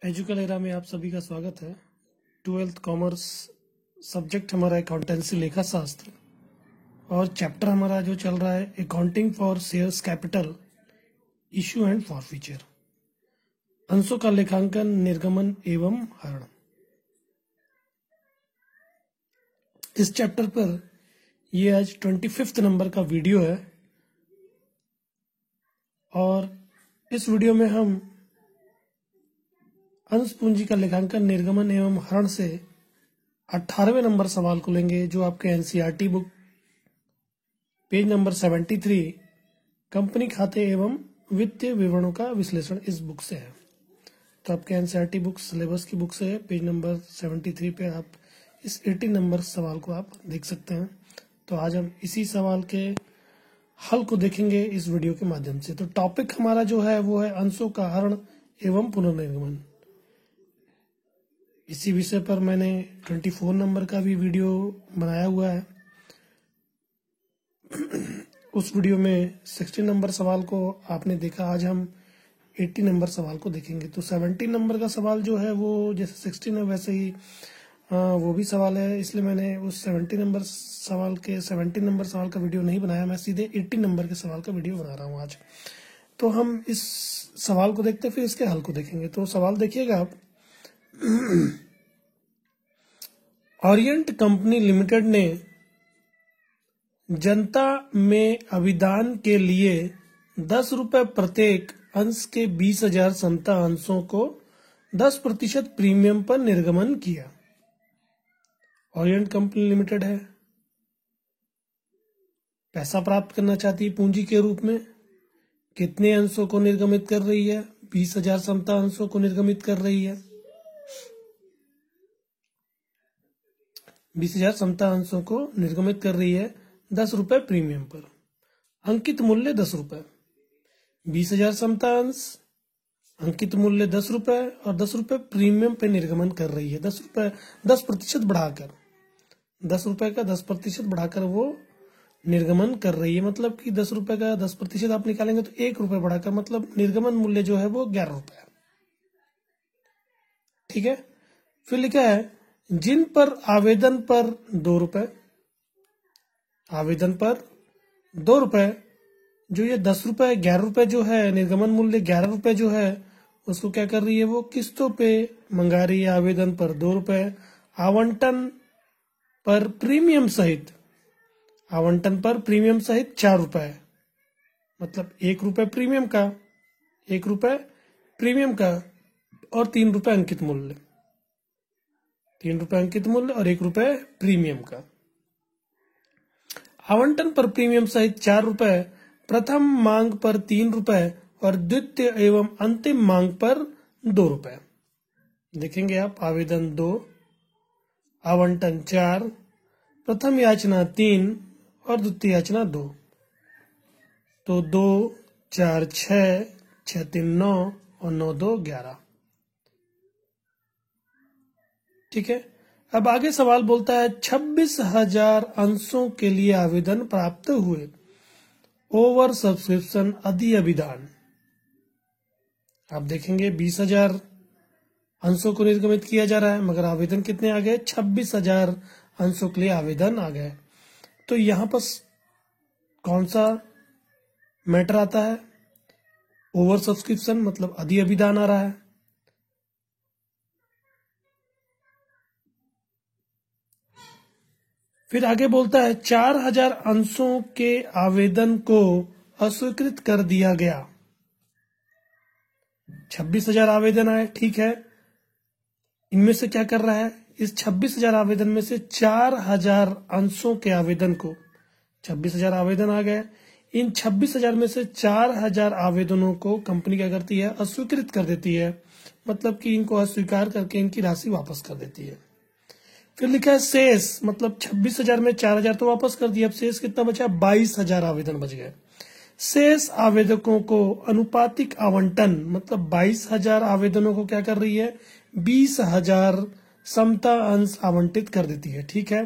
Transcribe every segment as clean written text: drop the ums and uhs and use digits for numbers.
एजुकल era में आप सभी का स्वागत है। 12th कॉमर्स सब्जेक्ट हमारा अकाउंटेंसी लेखा शास्त्र और चैप्टर हमारा जो चल रहा है accounting for shares capital issue and forfeiture, अंशों का लेखांकन, निर्गमन एवं हरण। इस चैप्टर पर ये आज 25th नंबर का वीडियो है और इस वीडियो में हम अंश पूंजी का लेखांकन, निर्गमन एवं हरण से 18वें नंबर सवाल को लेंगे, जो आपके NCERT book page number 73 company खाते एवं वित्तीय विवरणों का विश्लेषण इस बुक से है। तो आपके एनसीईआरटी बुक सिलेबस की बुक से पेज नंबर 73 पे आप इस 18 नंबर सवाल को आप देख सकते हैं। तो आज हम इसी सवाल के हल को देखेंगे इस वीडियो के माध्यम से। तो टॉपिक हमारा जो है वो है अंशों का हरण एवं पुनर्निर्गमन। इसी विषय पर मैंने 24 नंबर का भी वीडियो बनाया हुआ है। उस वीडियो में 60 नंबर सवाल को आपने देखा। आज हम 80 नंबर सवाल को देखेंगे। तो 70 नंबर का सवाल जो है वो जैसे 16 है वैसे ही वो भी सवाल है, इसलिए मैंने उस 70 नंबर सवाल का वीडियो नहीं बनाया। मैं सीधे 80 नंबर के सवाल का वीडियो बना रहा हूँ आज। तो हम इस सवाल को देखते हैं, फिर इसके हल को देखेंगे। तो सवाल देखिएगा आप। ओरिएंट कंपनी लिमिटेड ने जनता में अभिदान के लिए 10 रुपए प्रत्येक अंश के 20,000 समता अंशों को 10% प्रीमियम पर निर्गमन किया। ओरिएंट कंपनी लिमिटेड है, पैसा प्राप्त करना चाहती है पूंजी के रूप में। कितने अंशों को निर्गमित कर रही है? 20,000 समता अंशों को निर्गमित कर रही है। 20,000 समता अंशों को निर्गमित कर रही है 10 रुपए प्रीमियम पर। अंकित मूल्य 10 रुपए। 20,000 समता अंश, अंकित मूल्य 10 रुपए और 10 रुपए प्रीमियम पे निर्गमन कर रही है। 10% बढ़ाकर, 10 रुपए का 10% बढ़ाकर वो निर्गमन कर रही है। मतलब कि 10 रुपए का 10% आप निकालेंगे तो 1 रुपए बढ़ाकर, मतलब निर्गमन मूल्य जो है वो 11 रुपए है। ठीक है। फिर लिखा है जिन पर आवेदन पर 2 रुपए, आवेदन पर 2 रुपए, जो ये 10 रुपए 11 रुपए जो है, निर्गमन मूल्य 11 रुपए जो है, उसको क्या कर रही है वो किस्तों पे मंगा रही है। आवेदन पर 2 रुपए, आवंटन पर प्रीमियम सहित, आवंटन पर प्रीमियम सहित 4 रुपए, मतलब 1 रुपए प्रीमियम का, 1 रुपए प्रीमियम का और 3 रुपए अंकित मूल्य, 3 रुपए अंकित मूल्य और 1 रुपए प्रीमियम का। आवंटन पर प्रीमियम सहित 4 रुपए, प्रथम मांग पर 3 रुपए और द्वितीय एवं अंतिम मांग पर 2 रुपए। देखेंगे आप, आवेदन 2, आवंटन 4, प्रथम याचना 3 और द्वितीय याचना 2। तो 2 4 6, 6 3 9 और 9 2 11। ठीक है। अब आगे सवाल बोलता है 26,000 अंशों के लिए आवेदन प्राप्त हुए, ओवर सब्सक्रिप्शन अधिअभिदान। आप देखेंगे 20,000 अंशों को निर्गमित किया जा रहा है, मगर आवेदन कितने आ गए? 26,000 अंशों के लिए आवेदन आ गए। तो यहां पर कौन सा मैटर आता है? ओवर सब्सक्रिप्शन, मतलब अधिअभिदान आ रहा है। फिर आगे बोलता है 4,000 अंशों के आवेदन को अस्वीकृत कर दिया गया। 26,000 आवेदन आए, ठीक है। इनमें से क्या कर रहा है? इस 26,000 आवेदन में से 4,000 अंशों के आवेदन को, 26,000 आवेदन आ गए, इन 26,000 में से 4,000 आवेदनों को कंपनी क्या करती है? अस्वीकृत कर देती है। मतलब कि इनको अस्वीकार करके इनकी राशि वापस कर देती है। फिर लिखा है शेष, मतलब 26,000 में 4,000 तो वापस कर दिया। अब शेष कितना बचा? 22,000 आवेदन बच गए। शेष आवेदकों को अनुपातिक आवंटन, मतलब 22,000 आवेदनों को क्या कर रही है? 20,000 समता अंश आवंटित कर देती है। ठीक है।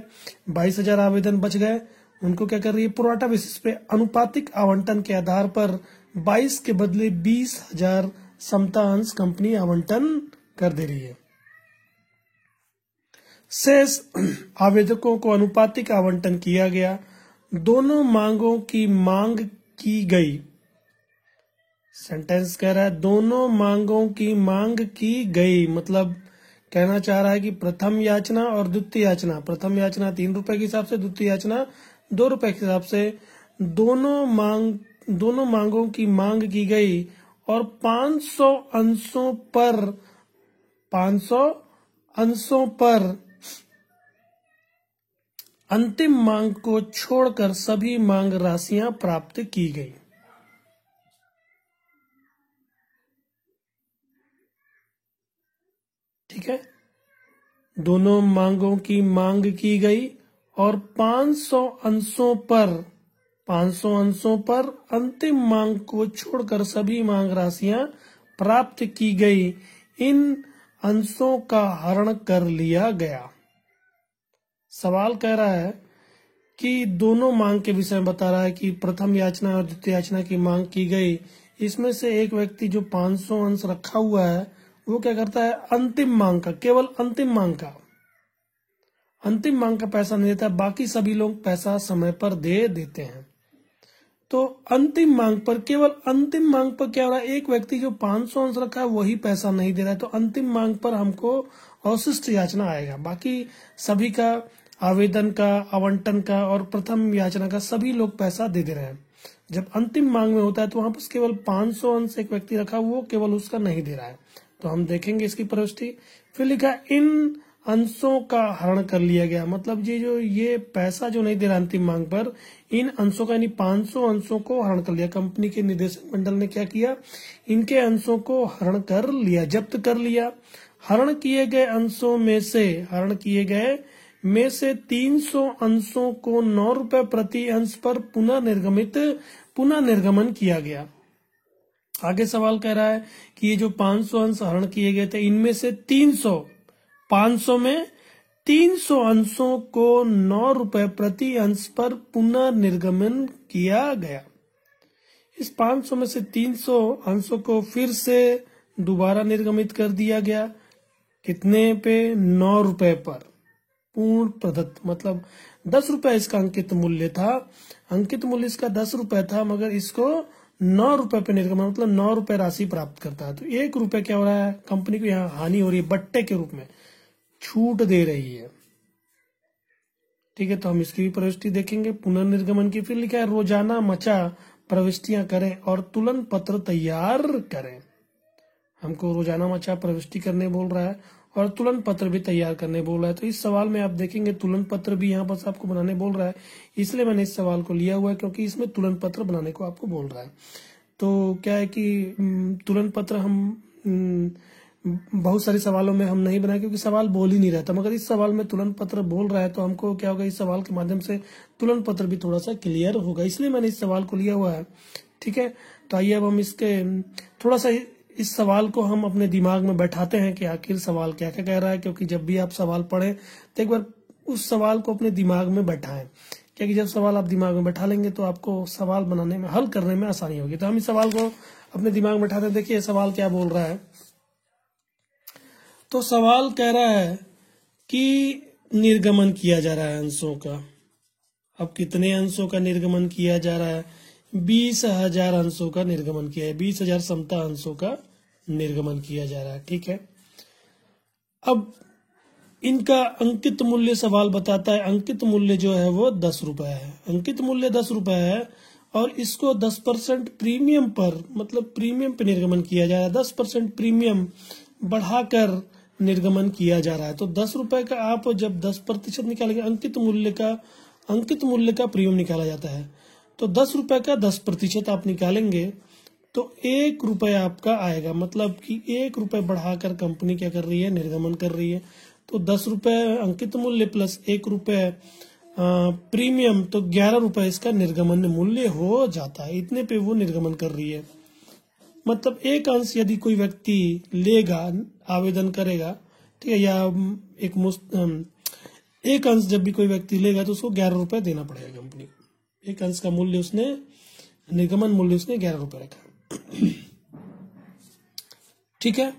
22,000 आवेदन बच गए, उनको क्या कर रही है? प्रोराटा बेसिस पे अनुपातिक आवंटन के आधार पर 22 के बदले 20,000 समता अंश कंपनी आवंटन कर दे रही है। शेष आवेदकों को अनुपातिक आवंटन किया गया। दोनों मांगों की मांग की गई। सेंटेंस कह रहा है दोनों मांगों की मांग की गई, मतलब कहना चाह रहा है कि प्रथम याचना और द्वितीय याचना, प्रथम याचना 3 रुपए के हिसाब से, द्वितीय याचना 2 रुपए के हिसाब से, दोनों मांगों की मांग की गई और 500 अंशों पर अंतिम मांग को छोड़कर सभी मांग राशियां प्राप्त की गई। ठीक है, दोनों मांगों की मांग की गई और 500 अंशों पर अंतिम मांग को छोड़कर सभी मांग राशियां प्राप्त की गई। इन अंशों का हरण कर लिया गया। सवाल कह रहा है कि दोनों मांग के विषय में बता रहा है कि प्रथम याचना और द्वितीय याचना की मांग की गई। इसमें से एक व्यक्ति जो 500 अंश रखा हुआ है वो क्या करता है, अंतिम मांग का, केवल अंतिम मांग का पैसा नहीं देता, बाकी सभी लोग पैसा समय पर दे देते हैं। तो अंतिम मांग पर, केवल अंतिम मांग पर क्या हो रहा है, एक व्यक्ति जो 500 अंश रखा है वही पैसा नहीं दे रहा है, तो अंतिम मांग पर हमको अवशिष्ट याचना आएगा। बाकी सभी का, आवेदन का, आवंटन का और प्रथम याचना का सभी लोग पैसा दे रहे हैं। जब अंतिम मांग में होता है तो वहां पर केवल 500 अंश एक व्यक्ति रखा, वो केवल उसका नहीं दे रहा है। तो हम देखेंगे इसकी प्रविष्टि। फिर लिखा इन अंशों का हरण कर लिया गया, मतलब ये पैसा जो नहीं दे रहा अंतिम मांग पर, इन अंशों का यानी 500 अंशों को हरण कर लिया। कंपनी के निदेशक मंडल ने क्या किया, इनके अंशों को हरण कर लिया, जब्त कर लिया। हरण किए गए में से 300 अंशों को 9 रुपए प्रति अंश पर पुनः निर्गमन किया गया। आगे सवाल कह रहा है कि ये जो 500 अंश हरण किए गए थे, इनमें से 500 में 300 अंशों को 9 रुपए प्रति अंश पर पुनः निर्गमन किया गया। इस 500 में से 300 अंशों को फिर से दोबारा निर्गमित कर दिया गया। कितने पे, 9 रुपए पर, पूर्ण प्रदत्त, मतलब 10 रुपए इसका अंकित मूल्य था। अंकित मूल्य इसका 10 रुपए था, मगर इसको 9 रुपए पे निर्गमन, मतलब 9 रुपए राशि प्राप्त करता है। तो 1 रुपए क्या हो रहा है, कंपनी को यहाँ हानि हो रही है, बट्टे के रूप में छूट दे रही है। ठीक है, तो हम इसकी भी प्रविष्टि देखेंगे, पुनर्निर्गमन की। फिर लिखा है रोजाना मचा प्रविष्टियां करें और तुलन पत्र तैयार करें। हमको रोजाना मचा प्रविष्टि करने बोल रहा है और तुलन पत्र भी तैयार करने बोल रहा है। तो इस सवाल में आप देखेंगे तुलन पत्र भी यहाँ पर आपको बनाने बोल रहा है, इसलिए मैंने इस सवाल को लिया हुआ है क्योंकि इसमें तुलन पत्र बनाने को आपको बोल रहा है। तो क्या है कि तुलन पत्र हम बहुत सारे सवालों में हम नहीं बनाए क्योंकि सवाल बोल ही नहीं रहा था, मगर इस सवाल में तुलन पत्र बोल रहा है तो हमको क्या होगा, इस सवाल के माध्यम से तुलन पत्र भी थोड़ा सा क्लियर होगा, इसलिए मैंने इस सवाल को लिया हुआ है। ठीक है, तो आइए अब हम इसके थोड़ा सा इस सवाल को हम अपने दिमाग में बैठाते हैं कि आखिर सवाल क्या क्या कह रहा है। क्योंकि जब भी आप सवाल पढ़ें तो एक बार उस सवाल को अपने दिमाग में बैठाएं, क्योंकि जब सवाल आप दिमाग में बैठा लेंगे तो आपको सवाल बनाने में, हल करने में आसानी होगी। तो हम इस सवाल को अपने दिमाग में बैठाते हैं। देखिए सवाल क्या बोल रहा है। तो सवाल कह रहा है कि निर्गमन किया जा रहा है अंशों का। अब कितने अंशों का निर्गमन किया जा रहा है, 20,000 अंशों का निर्गमन किया है, 20,000 समता अंशों का निर्गमन किया जा रहा है। ठीक है, अब इनका अंकित मूल्य सवाल बताता है, अंकित मूल्य जो है वो 10 रुपए है, अंकित मूल्य 10 रुपए है और इसको 10% प्रीमियम पर, मतलब प्रीमियम पे निर्गमन किया जा रहा है, 10% प्रीमियम बढ़ाकर निर्गमन किया जा रहा है। तो 10 रुपए का आप जब 10% निकालेंगे, अंकित मूल्य का प्रीमियम निकाला जाता है, तो 10 रुपए का 10% आप निकालेंगे तो 1 रुपए आपका आएगा, मतलब कि 1 रुपए बढ़ाकर कंपनी क्या कर रही है, निर्गमन कर रही है। तो 10 रुपए अंकित मूल्य प्लस 1 रुपए प्रीमियम, तो 11 रुपए इसका निर्गमन मूल्य हो जाता है। इतने पे वो निर्गमन कर रही है, मतलब एक अंश यदि कोई व्यक्ति लेगा, आवेदन करेगा, ठीक है, या एक अंश जब भी कोई व्यक्ति लेगा तो उसको 11 रुपए देना पड़ेगा कंपनी को। एक अंश का मूल्य उसने, निर्गमन मूल्य उसने 11 रुपए रखा। ठीक है,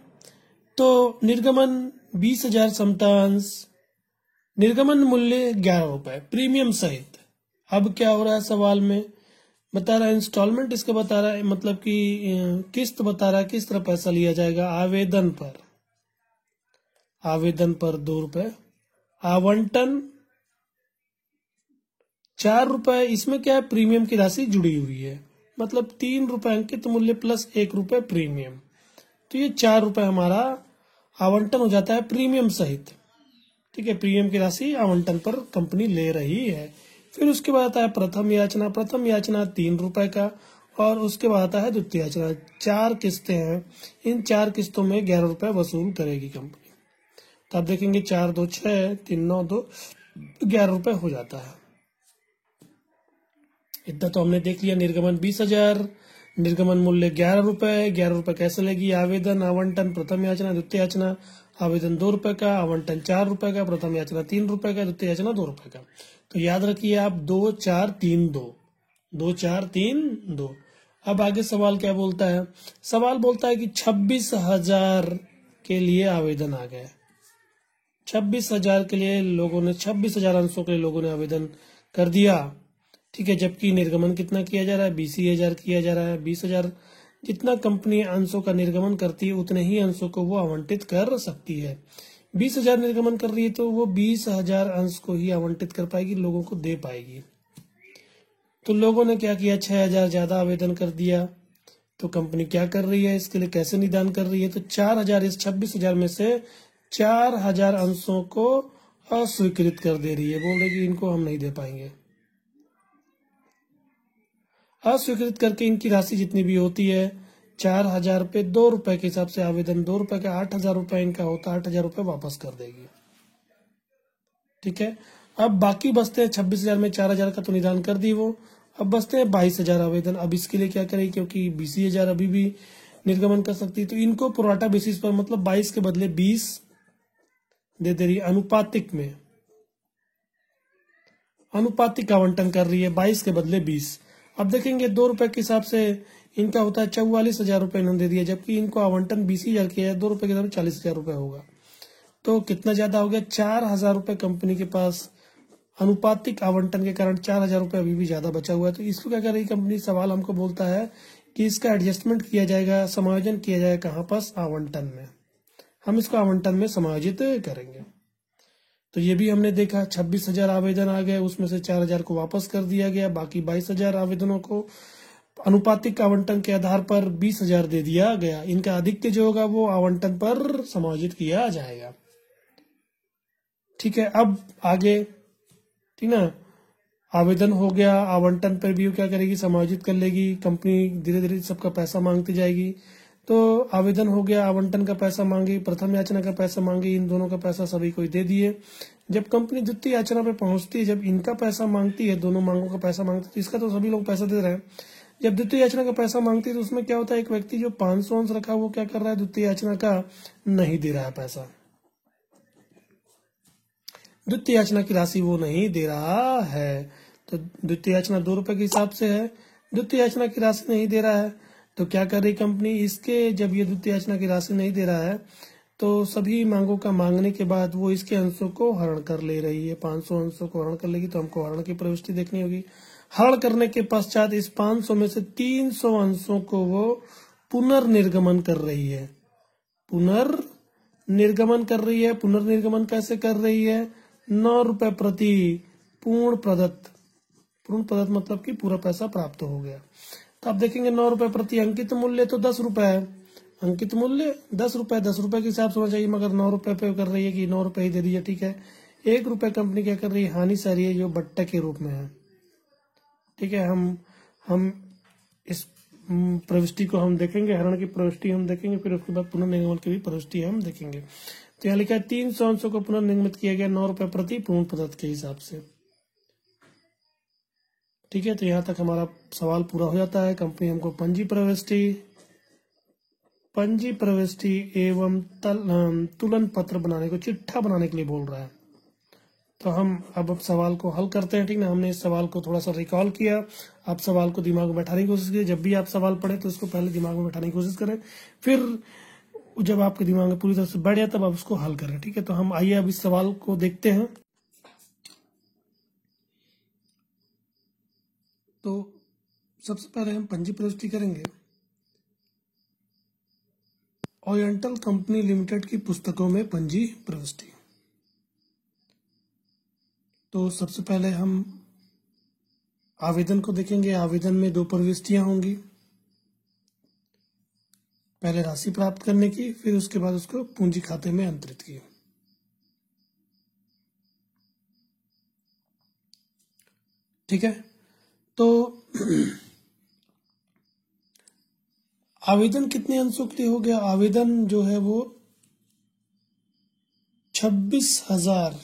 तो निर्गमन 20,000 समटांस, निर्गमन मूल्य 11 रुपए प्रीमियम सहित। अब क्या हो रहा है सवाल में, बता रहा है इंस्टॉलमेंट इसका बता रहा है, मतलब कि किस्त बता रहा है किस तरह पैसा लिया जाएगा। आवेदन पर 2 रुपए, आवंटन 4 रुपए। इसमें क्या है, प्रीमियम की राशि जुड़ी हुई है, मतलब 3 रुपए अंकित मूल्य प्लस 1 रुपए प्रीमियम, तो ये 4 रुपए हमारा आवंटन हो जाता है प्रीमियम सहित। ठीक है, प्रीमियम की राशि आवंटन पर कंपनी ले रही है। फिर उसके बाद आता है प्रथम याचना। प्रथम याचना 3 रुपए का, और उसके बाद आता है द्वितीय याचना। 4 किस्तें हैं, इन 4 किस्तों में 11 रुपए वसूल करेगी कंपनी। तो आप देखेंगे 4 2 6, 3 9 2, 11 रुपए हो जाता है। इतना तो हमने देख लिया। निर्गमन 20,000, निर्गमन मूल्य 11 रुपए। 11 रुपए कैसे लेगी। आवेदन, आवंटन, प्रथम याचना, द्वितीय याचना। आवेदन 2 रुपए का, आवंटन 4 रुपए का, प्रथम याचना 3 रुपए का, द्वितीय याचना 2 रुपए का। तो याद रखिए आप 2 4 3 2, 2 4 3 2। अब आगे सवाल क्या बोलता है, सवाल बोलता है कि 26,000 के लिए आवेदन आ गया। 26,000 के लिए लोगों ने, 26,000 अंशों के लिए लोगों ने आवेदन कर दिया। ठीक है, जबकि निर्गमन कितना किया जा रहा है, 20,000 किया जा रहा है। 20,000 जितना कंपनी अंशों का निर्गमन करती है उतने ही अंशों को वो आवंटित कर सकती है। 20,000 निर्गमन कर रही है तो वो 20,000 अंश को ही आवंटित कर पाएगी, लोगों को दे पाएगी। तो लोगों ने क्या किया, 6,000 ज्यादा आवेदन कर दिया। तो कंपनी क्या कर रही है, इसके लिए कैसे निदान कर रही है, तो 4,000 इस 26,000 में से 4,000 अंशों को अस्वीकृत कर दे रही है। बोल रही कि इनको हम नहीं दे पाएंगे। अस्वीकृत करके इनकी राशि जितनी भी होती है 4,000 पे 2 रुपए के हिसाब से, आवेदन 2 रुपए का, 8,000 रुपए इनका होता है, 8,000 रुपए वापस कर देगी। ठीक है, अब बाकी बचते हैं 26,000 में 4,000 का तो निदान कर दी वो। अब बचते हैं 22,000 आवेदन। अब इसके लिए क्या करेगी, क्योंकि 20,000 अभी भी निर्गमन कर सकती है, तो इनको प्रोराटा बेसिस पर, मतलब 22 के बदले 20 दे दे रही है। अनुपातिक आवंटन कर रही है, 22 के बदले 20। अब देखेंगे 2 रुपए के हिसाब से इनका होता है 44,000 रुपए इन्होंने दे दिया, जबकि इनको आवंटन 20,000 किया है, 2 रुपए के हिसाब से 40,000 रुपए होगा। तो कितना ज्यादा हो गया, 4,000 रुपए कंपनी के पास अनुपातिक आवंटन के कारण 4,000 रुपए अभी भी ज्यादा बचा हुआ है। तो इसको क्या कर रही कंपनी, सवाल हमको बोलता है कि इसका एडजस्टमेंट किया जाएगा, समायोजन किया जाएगा कहाँ पास, आवंटन में। हम इसको आवंटन में समायोजित करेंगे। तो ये भी हमने देखा 26,000 आवेदन आ गए, उसमें से 4,000 को वापस कर दिया गया, बाकी 22,000 आवेदनों को अनुपातिक आवंटन के आधार पर 20,000 दे दिया गया। इनका अधिकतम जो होगा वो आवंटन पर समायोजित किया जाएगा। ठीक है, अब आगे, ठीक ना, आवेदन हो गया, आवंटन पर भी क्या करेगी, समायोजित कर लेगी कंपनी, धीरे धीरे सबका पैसा मांगती जाएगी। तो आवेदन हो गया, आवंटन का पैसा मांगी, प्रथम याचना का पैसा मांगी, इन दोनों का पैसा सभी को दे दिए। जब कंपनी द्वितीय याचना पे पहुंचती है, जब इनका पैसा मांगती है, दोनों मांगों का पैसा मांगती है, तो इसका तो सभी लोग पैसा दे रहे हैं। जब द्वितीय याचना का पैसा मांगती है तो उसमें क्या होता है, एक व्यक्ति जो 500 अंश रखा वो क्या कर रहा है, द्वितीय याचना का नहीं दे रहा है पैसा, द्वितीय याचना की राशि वो नहीं दे रहा है। तो द्वितीय याचना 2 रुपए के हिसाब से है, द्वितीय याचना की राशि नहीं दे रहा है, तो क्या कर रही कंपनी, इसके जब ये द्वितीय याचना की राशि नहीं दे रहा है तो सभी मांगों का मांगने के बाद वो इसके अंशों को हरण कर ले रही है। 500 अंशों को हरण कर लेगी, तो हमको हरण की प्रविष्टि देखनी होगी। हरण करने के पश्चात इस 500 में से 300 अंशों को वो पुनर्निर्गमन कर रही है। पुनर्निर्गमन कर रही है, पुनर्निर्गमन कैसे कर रही है, 9 रुपए प्रति पूर्ण प्रदत्त मतलब कि पूरा पैसा प्राप्त हो गया। तो आप देखेंगे 9 रुपए प्रति, अंकित मूल्य तो 10 रुपए है, अंकित मूल्य 10 रुपए, 10 रुपए के हिसाब से होना चाहिए, मगर 9 रुपए पे कर रही है कि 9 रुपए ही दे दीजिए। ठीक है, 1 रुपए कंपनी क्या कर रही है, हानि सह रही है, जो बट्टे के रूप में है। ठीक है, हम इस प्रविष्टि को हम देखेंगे, हरण की प्रविष्टि हम देखेंगे, फिर उसके बाद पुनर्निर्गमन की भी प्रविष्टि हम देखेंगे। तो यहाँ लिखा है 300 अंशों को पुनर्निर्मित किया गया 9 रुपए प्रति पूर्ण प्रदत्त के हिसाब से। ठीक है, तो यहाँ तक हमारा सवाल पूरा हो जाता है। कंपनी हमको पंजी प्रविष्टि एवं तुलन पत्र बनाने को, चिट्ठा बनाने के लिए बोल रहा है। तो हम अब सवाल को हल करते हैं। ठीक ना, हमने इस सवाल को थोड़ा सा रिकॉल किया, आप सवाल को दिमाग में बैठाने की कोशिश कीजिए। जब भी आप सवाल पढ़े तो इसको पहले दिमाग में बैठाने की कोशिश करें, फिर जब आपके दिमाग में पूरी तरह से बैठ जाए तब आप उसको हल करें। ठीक है, तो हम आइए अब इस सवाल को देखते हैं। तो सबसे पहले हम पंजी प्रविष्टि करेंगे। ओरिएंटल कंपनी लिमिटेड की पुस्तकों में पंजी प्रविष्टि। तो सबसे पहले हम आवेदन को देखेंगे। आवेदन में 2 प्रविष्टियां होंगी, पहले राशि प्राप्त करने की, फिर उसके बाद उसको पूंजी खाते में अंतरित की। ठीक है, तो आवेदन कितने अंशों के लिए हो गया? आवेदन जो है वो 26,000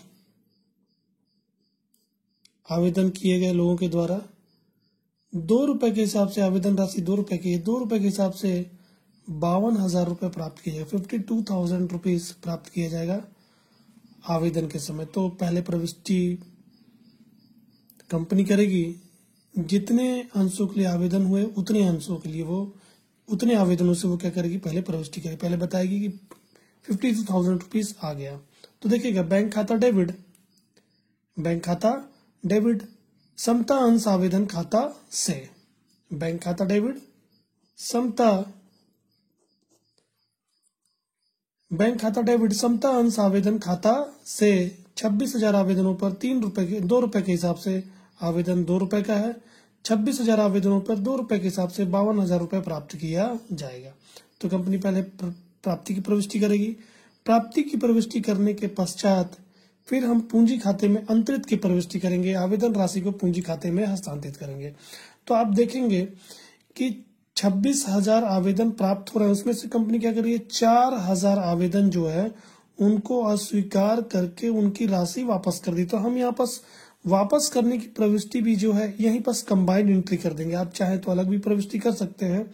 आवेदन किए गए लोगों के द्वारा ₹2 के हिसाब से, आवेदन राशि ₹2 की है, ₹2 के हिसाब से 52,000 रुपये प्राप्त किया जाएगा। 52,000 रुपीज प्राप्त किया जाएगा आवेदन के समय। तो पहले प्रविष्टि कंपनी करेगी, जितने अंशों के लिए आवेदन हुए उतने अंशों के लिए वो उतने आवेदनों से वो क्या करेगी, पहले प्रविष्टि करेगी। पहले बताएगी कि 52,000 रुपीज आ गया। तो देखिएगा, बैंक खाता डेबिट, बैंक खाता डेबिट, समता अंश आवेदन खाता से, बैंक खाता डेबिट, समता बैंक खाता डेबिट, समता अंश आवेदन खाता से 26,000 आवेदनों पर ₹2 के हिसाब से, आवेदन ₹2 का है, 26,000 आवेदनों पर ₹2 के हिसाब से 52,000 रुपये प्राप्त किया जाएगा। तो कंपनी पहले प्राप्ति की प्रविष्टि करेगी। प्राप्ति की प्रविष्टि करने के पश्चात फिर हम पूंजी खाते में अंतरित की प्रविष्टि करेंगे, आवेदन राशि को पूंजी खाते में हस्तांतरित करेंगे। तो आप देखेंगे कि 26,000 आवेदन प्राप्त हो रहे हैं, उसमें से कंपनी क्या कर रही है, 4,000 आवेदन जो है उनको अस्वीकार करके उनकी राशि वापस कर दी। तो हम यहाँ पर वापस करने की प्रविष्टि भी जो है यहीं पर कंबाइंड एंट्री कर देंगे। आप चाहे तो अलग भी प्रविष्टि कर सकते हैं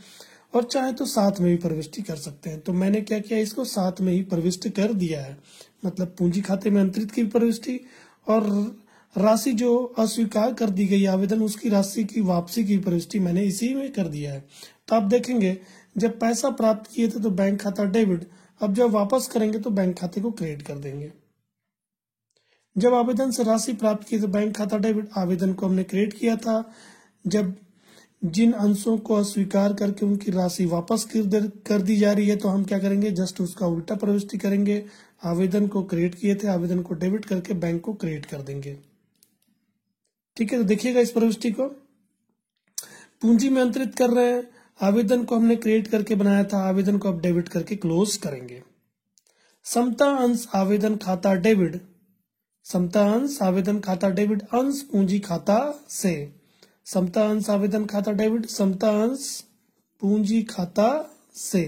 और चाहे तो साथ में भी प्रविष्टि कर सकते हैं। तो मैंने क्या किया, इसको साथ में ही प्रविष्ट कर दिया है, मतलब पूंजी खाते में अंतरित की प्रविष्टि और राशि जो अस्वीकार कर दी गई आवेदन उसकी राशि की वापसी की प्रविष्टि मैंने इसी में कर दिया है। तो आप देखेंगे, जब पैसा प्राप्त किए थे तो बैंक खाता डेबिट, अब जब वापस करेंगे तो बैंक खाते को क्रेडिट कर देंगे। जब आवेदन से राशि प्राप्त की तो बैंक खाता डेबिट, आवेदन को हमने क्रेडिट किया था। जब जिन अंशों को अस्वीकार करके उनकी राशि वापस कर दी जा रही है तो हम क्या करेंगे, जस्ट उसका उल्टा प्रविष्टि करेंगे। आवेदन को क्रेडिट किए थे, आवेदन को डेबिट करके बैंक को क्रेडिट कर देंगे। ठीक है, तो देखिएगा इस प्रविष्टि को, पूंजी में अंतरित कर रहे हैं, आवेदन को हमने क्रेडिट करके बनाया था, आवेदन को अब डेबिट करके क्लोज करेंगे। समता अंश आवेदन खाता डेबिट, समता अंश आवेदन खाता डेबिट, अंश पूंजी खाता से, समता अंश आवेदन खाता डेबिट, समता अंश पूंजी खाता से।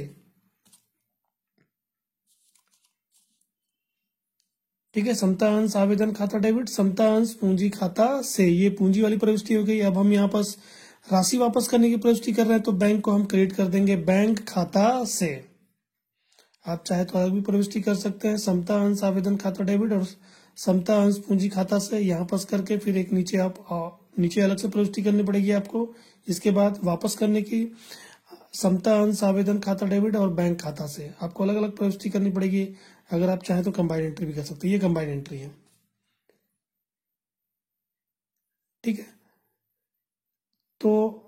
ठीक है, समता अंश आवेदन खाता डेबिट, समता अंश पूंजी खाता से, ये पूंजी वाली प्रविष्टि हो गई। अब हम यहाँ पर राशि वापस करने की प्रविष्टि कर रहे हैं तो बैंक को हम क्रेडिट कर देंगे बैंक खाता से। आप चाहे तो अलग भी प्रविष्टि कर सकते हैं, समता अंश आवेदन खाता डेबिट और समता अंश पूंजी खाता से, यहाँ पास करके फिर एक नीचे नीचे अलग से प्रविष्टि करनी पड़ेगी आपको। इसके बाद वापस करने की समता अंश आवेदन खाता डेबिट और बैंक खाता से आपको अलग अलग प्रविष्टि करनी पड़ेगी। अगर आप चाहें तो कंबाइंड एंट्री भी कर सकते हैं, ये कंबाइंड एंट्री है। ठीक है, तो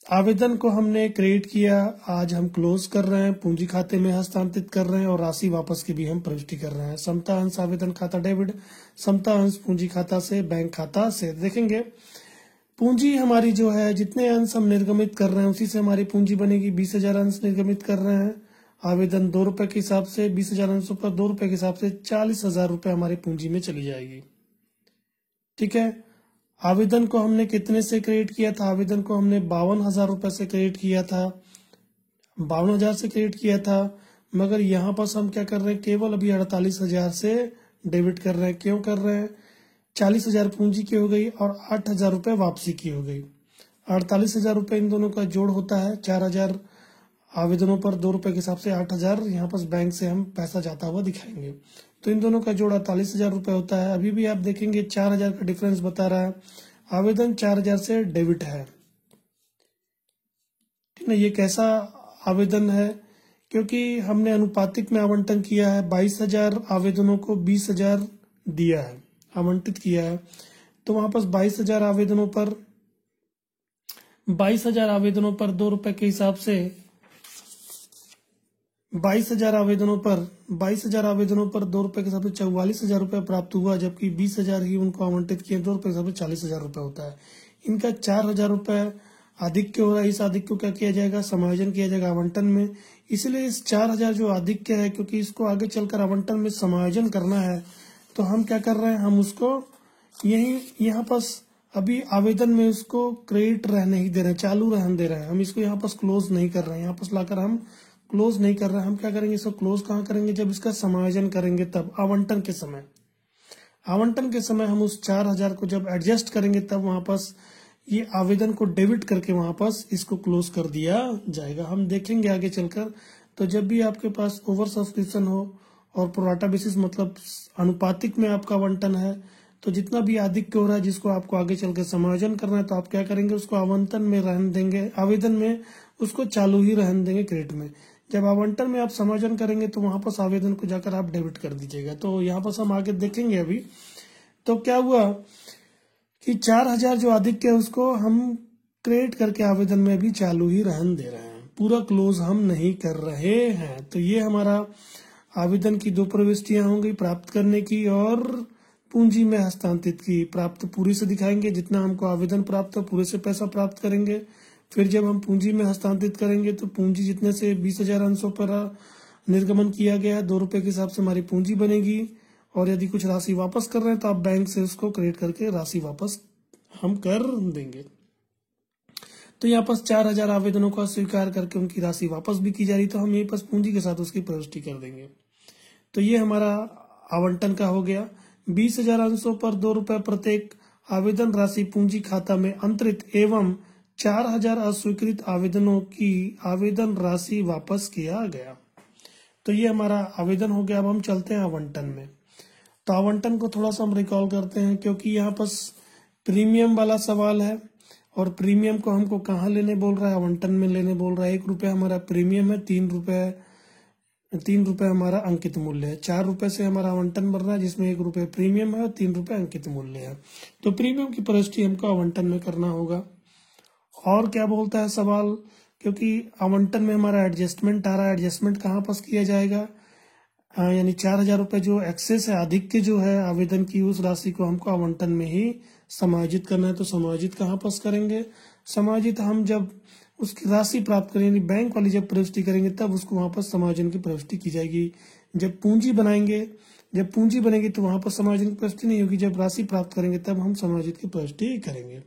आवेदन को हमने क्रेडिट किया, आज हम क्लोज कर रहे हैं, पूंजी खाते में हस्तांतरित कर रहे हैं और राशि वापस की भी हम प्रविष्टि कर रहे हैं। समता अंश आवेदन खाता डेबिट, समता अंश पूंजी खाता से, बैंक खाता से। देखेंगे पूंजी हमारी जो है, जितने अंश हम निर्गमित कर रहे हैं उसी से हमारी पूंजी बनेगी। 20,000 अंश निर्गमित कर रहे हैं, आवेदन ₹2 के हिसाब से, 20,000 अंशों पर ₹2 के हिसाब से 40,000 रुपये हमारी पूंजी में चली जाएगी। ठीक है, आवेदन को हमने कितने से क्रेडिट किया था, आवेदन को हमने 52,000 रुपये से क्रेडिट किया था, 52,000 से क्रेडिट किया था। मगर यहाँ पर हम क्या कर रहे हैं, केवल अभी 48,000 से डेबिट कर रहे हैं। क्यों कर रहे हैं, 40,000 पूंजी की हो गई और 8,000 रुपये वापसी की हो गई। 48,000 रुपये इन दोनों का जोड़ होता है। 4,000 आवेदनों पर ₹2 के हिसाब से 8,000 यहाँ पर बैंक से हम पैसा जाता हुआ दिखाएंगे। तो इन दोनों का जोड़ 48,000 रुपये होता है। अभी भी आप देखेंगे 4,000 का डिफरेंस बता रहा है, आवेदन 4,000 से डेबिट है। ठीक है, ये कैसा आवेदन है, क्योंकि हमने अनुपातिक में आवंटन किया है, 22,000 आवेदनों को 20,000 दिया है, आवंटित किया है। तो वहां पर 22,000 आवेदनों पर 2 रुपए के हिसाब से 22,000 आवेदनों पर 2 रुपए के हिसाब से 44,000 रुपये प्राप्त हुआ, जबकि 20,000 ही उनको आवंटित किए, 2 रुपए के हिसाब से 40,000 रुपये होता है। इनका 4,000 रुपये आधिक्य हो रहा है। इस आधिक्य को क्या किया जाएगा, समायोजन किया जाएगा आवंटन में। इसलिए इस 4,000 जो आधिक्य है, क्योंकि इसको आगे चलकर आवंटन में समायोजन करना है, तो हम क्या कर रहे हैं, हम उसको यहाँ पास अभी आवेदन में उसको क्रेडिट रहने ही दे रहे हैं, चालू रहने दे रहे हैं। हम इसको यहाँ पास क्लोज नहीं कर रहे हैं, यहाँ पास लाकर हम क्लोज नहीं कर रहे हैं। हम क्या करेंगे, इसको क्लोज कहाँ करेंगे, जब इसका समायोजन करेंगे तब आवंटन के समय हम उस 4,000 को जब एडजस्ट करेंगे तब वहां पास ये आवेदन को डेबिट करके वहां पास इसको क्लोज कर दिया जाएगा। हम देखेंगे आगे चलकर। तो जब भी आपके पास ओवर सब्सक्रिप्शन हो और प्रोराटा बेसिस मतलब अनुपातिक में आपका आवंटन है, तो जितना भी आधिक्य हो रहा है जिसको आपको आगे चलकर समायोजन करना है, तो आप क्या करेंगे, उसको आवंटन में रहने देंगे, आवेदन में उसको चालू ही रहने देंगे क्रेडिट में। जब आवंटन में आप समायोजन करेंगे तो वहां पर आवेदन को जाकर आप डेबिट कर दीजिएगा। तो यहाँ पर हम आगे देखेंगे अभी। तो क्या हुआ कि 4,000 जो आधिक्य है उसको हम क्रेडिट करके आवेदन में भी चालू ही रहने दे रहे हैं, पूरा क्लोज हम नहीं कर रहे हैं। तो ये हमारा आवेदन की 2 प्रविष्टियां होंगी, प्राप्त करने की और पूंजी में हस्तांतरित की। प्राप्त पूरी से दिखाएंगे, जितना हमको आवेदन प्राप्त हो पूरे से पैसा प्राप्त करेंगे। फिर जब हम पूंजी में हस्तांतरित करेंगे तो पूंजी जितने से 20,000 अंशों पर निर्गमन किया गया है, 2 रुपए के हिसाब से हमारी पूंजी बनेगी। और यदि कुछ राशि वापस कर रहे हैं तो आप बैंक से उसको क्रेडिट करके राशि वापस हम कर देंगे। तो यहाँ पर 4,000 आवेदनों को स्वीकार करके उनकी राशि वापस भी की जा रही, तो हम यहीं पर पूंजी के साथ उसकी प्रविष्टि कर देंगे। तो ये हमारा आवंटन का हो गया। 20,000 अंशों पर 2 रुपए प्रत्येक आवेदन राशि पूंजी खाता में अंतरित एवं 4,000 अस्वीकृत आवेदनों की आवेदन राशि वापस किया गया। तो ये हमारा आवेदन हो गया। अब हम चलते हैं आवंटन में। तो आवंटन को थोड़ा सा हम रिकॉल करते हैं, क्योंकि यहाँ पर प्रीमियम वाला सवाल है और प्रीमियम को हमको कहाँ लेने बोल रहा है, आवंटन में लेने बोल रहा है। 1 रुपये हमारा प्रीमियम है, 3 रुपये हमारा अंकित मूल्य है। 4 रुपए से हमारा आवंटन बन रहा है, जिसमें 1 रुपये प्रीमियम है और 3 रुपये अंकित मूल्य है। तो प्रीमियम की प्रविष्टि हमको आवंटन में करना होगा। और क्या बोलता है सवाल, क्योंकि आवंटन में हमारा एडजस्टमेंट आ रहा है, एडजस्टमेंट कहाँ पास किया जाएगा, यानी 4,000 रुपये जो एक्सेस है, आधिक्य जो है आवेदन की, उस राशि को हमको आवंटन में ही समायोजित करना है। तो समायोजित कहाँ पास करेंगे, समायोजित हम जब उसकी राशि प्राप्त करेंगे, बैंक वाली जब प्रविष्टि करेंगे तब उसको वहां पर समायोजन की प्रविष्टि की जाएगी। जब पूंजी बनेगी तो वहां पर समायोजन की प्रविष्टि नहीं होगी। जब राशि प्राप्त करेंगे तब हम समायोजित की प्रविष्टि करेंगे।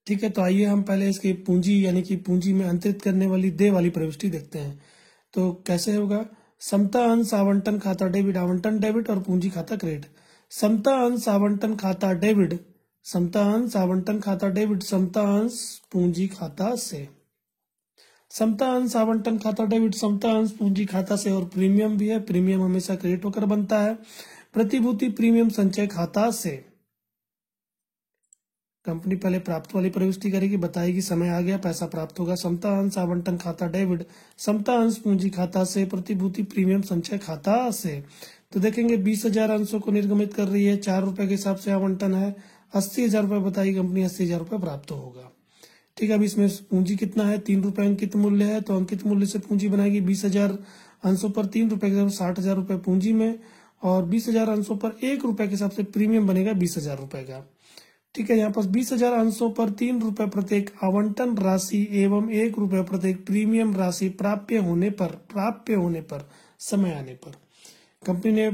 ठीक है, तो आइए हम पहले इसकी पूंजी यानी कि पूंजी में अंतरित करने वाली देय वाली प्रविष्टि देखते हैं। तो कैसे होगा, समता अंश आवंटन खाता डेबिट, आवंटन डेबिट और पूंजी खाता क्रेडिट। समता अंश आवंटन खाता डेबिट, समता अंश आवंटन खाता डेबिट, समता अंश पूंजी खाता से। समता अंश आवंटन खाता डेबिट, समता अंश पूंजी खाता से। और प्रीमियम भी है, प्रीमियम हमेशा क्रेडिट होकर बनता है। प्रतिभूति प्रीमियम संचय खाता से। कंपनी पहले प्राप्त वाली प्रविष्टि करेगी, बताएगी समय आ गया, पैसा प्राप्त होगा। समता अंश आवंटन खाता डेबिट, समता अंश पूंजी खाता से, प्रतिभूति प्रीमियम संचय खाता से। तो देखेंगे 20,000 अंशों को निर्गमित कर रही है, 4 रुपए के हिसाब से आवंटन है, 80,000 रुपये बताई कंपनी, 80,000 रुपये प्राप्त होगा। ठीक है, अब इसमें पूंजी कितना है, 3 रुपए अंकित मूल्य है, तो अंकित मूल्य से पूंजी बनाएगी। 20,000 अंशों पर 3 रुपए के हिसाब से 60,000 रुपये पूंजी में, और 20,000 अंशों पर 1 रुपए के हिसाब से प्रीमियम बनेगा 20,000 रुपए का। ठीक है, यहाँ पर 20,000 अंशों पर 3 रुपए प्रत्येक आवंटन राशि एवं 1 रुपए प्रत्येक प्रीमियम राशि प्राप्य होने पर समय आने पर। कंपनी ने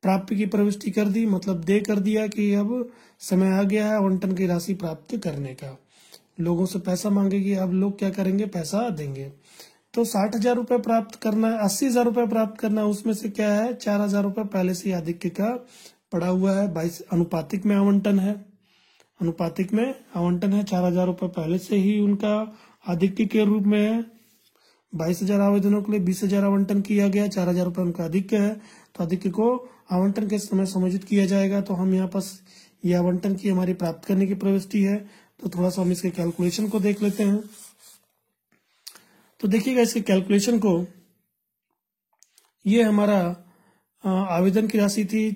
प्राप्य की प्रविष्टि कर दी, मतलब दे कर दिया कि अब समय आ गया है आवंटन की राशि प्राप्त करने का। लोगों से पैसा मांगेगी, अब लोग क्या करेंगे, पैसा देंगे। तो 60,000 रुपये प्राप्त करना है, 80,000 रुपये प्राप्त करना है। उसमें से क्या है, 4,000 रुपये पहले से आधिक्य का पड़ा हुआ है। 22 अनुपातिक में आवंटन है, 4,000 रुपये पहले से ही उनका आधिक्य के रूप में है। 22,000 आवेदनों के लिए 20,000 आवंटन किया गया, 4,000 रुपये उनका आधिक्य है। तो आधिक्य को आवंटन के समय समायोजित किया जाएगा। तो हम यहाँ पास ये आवंटन की हमारी प्राप्त करने की प्रविष्टि है। तो थोड़ा सा हम इसके कैलकुलेशन को देख लेते हैं। तो देखिएगा इसके कैलकुलेशन को, ये हमारा आवेदन की राशि थी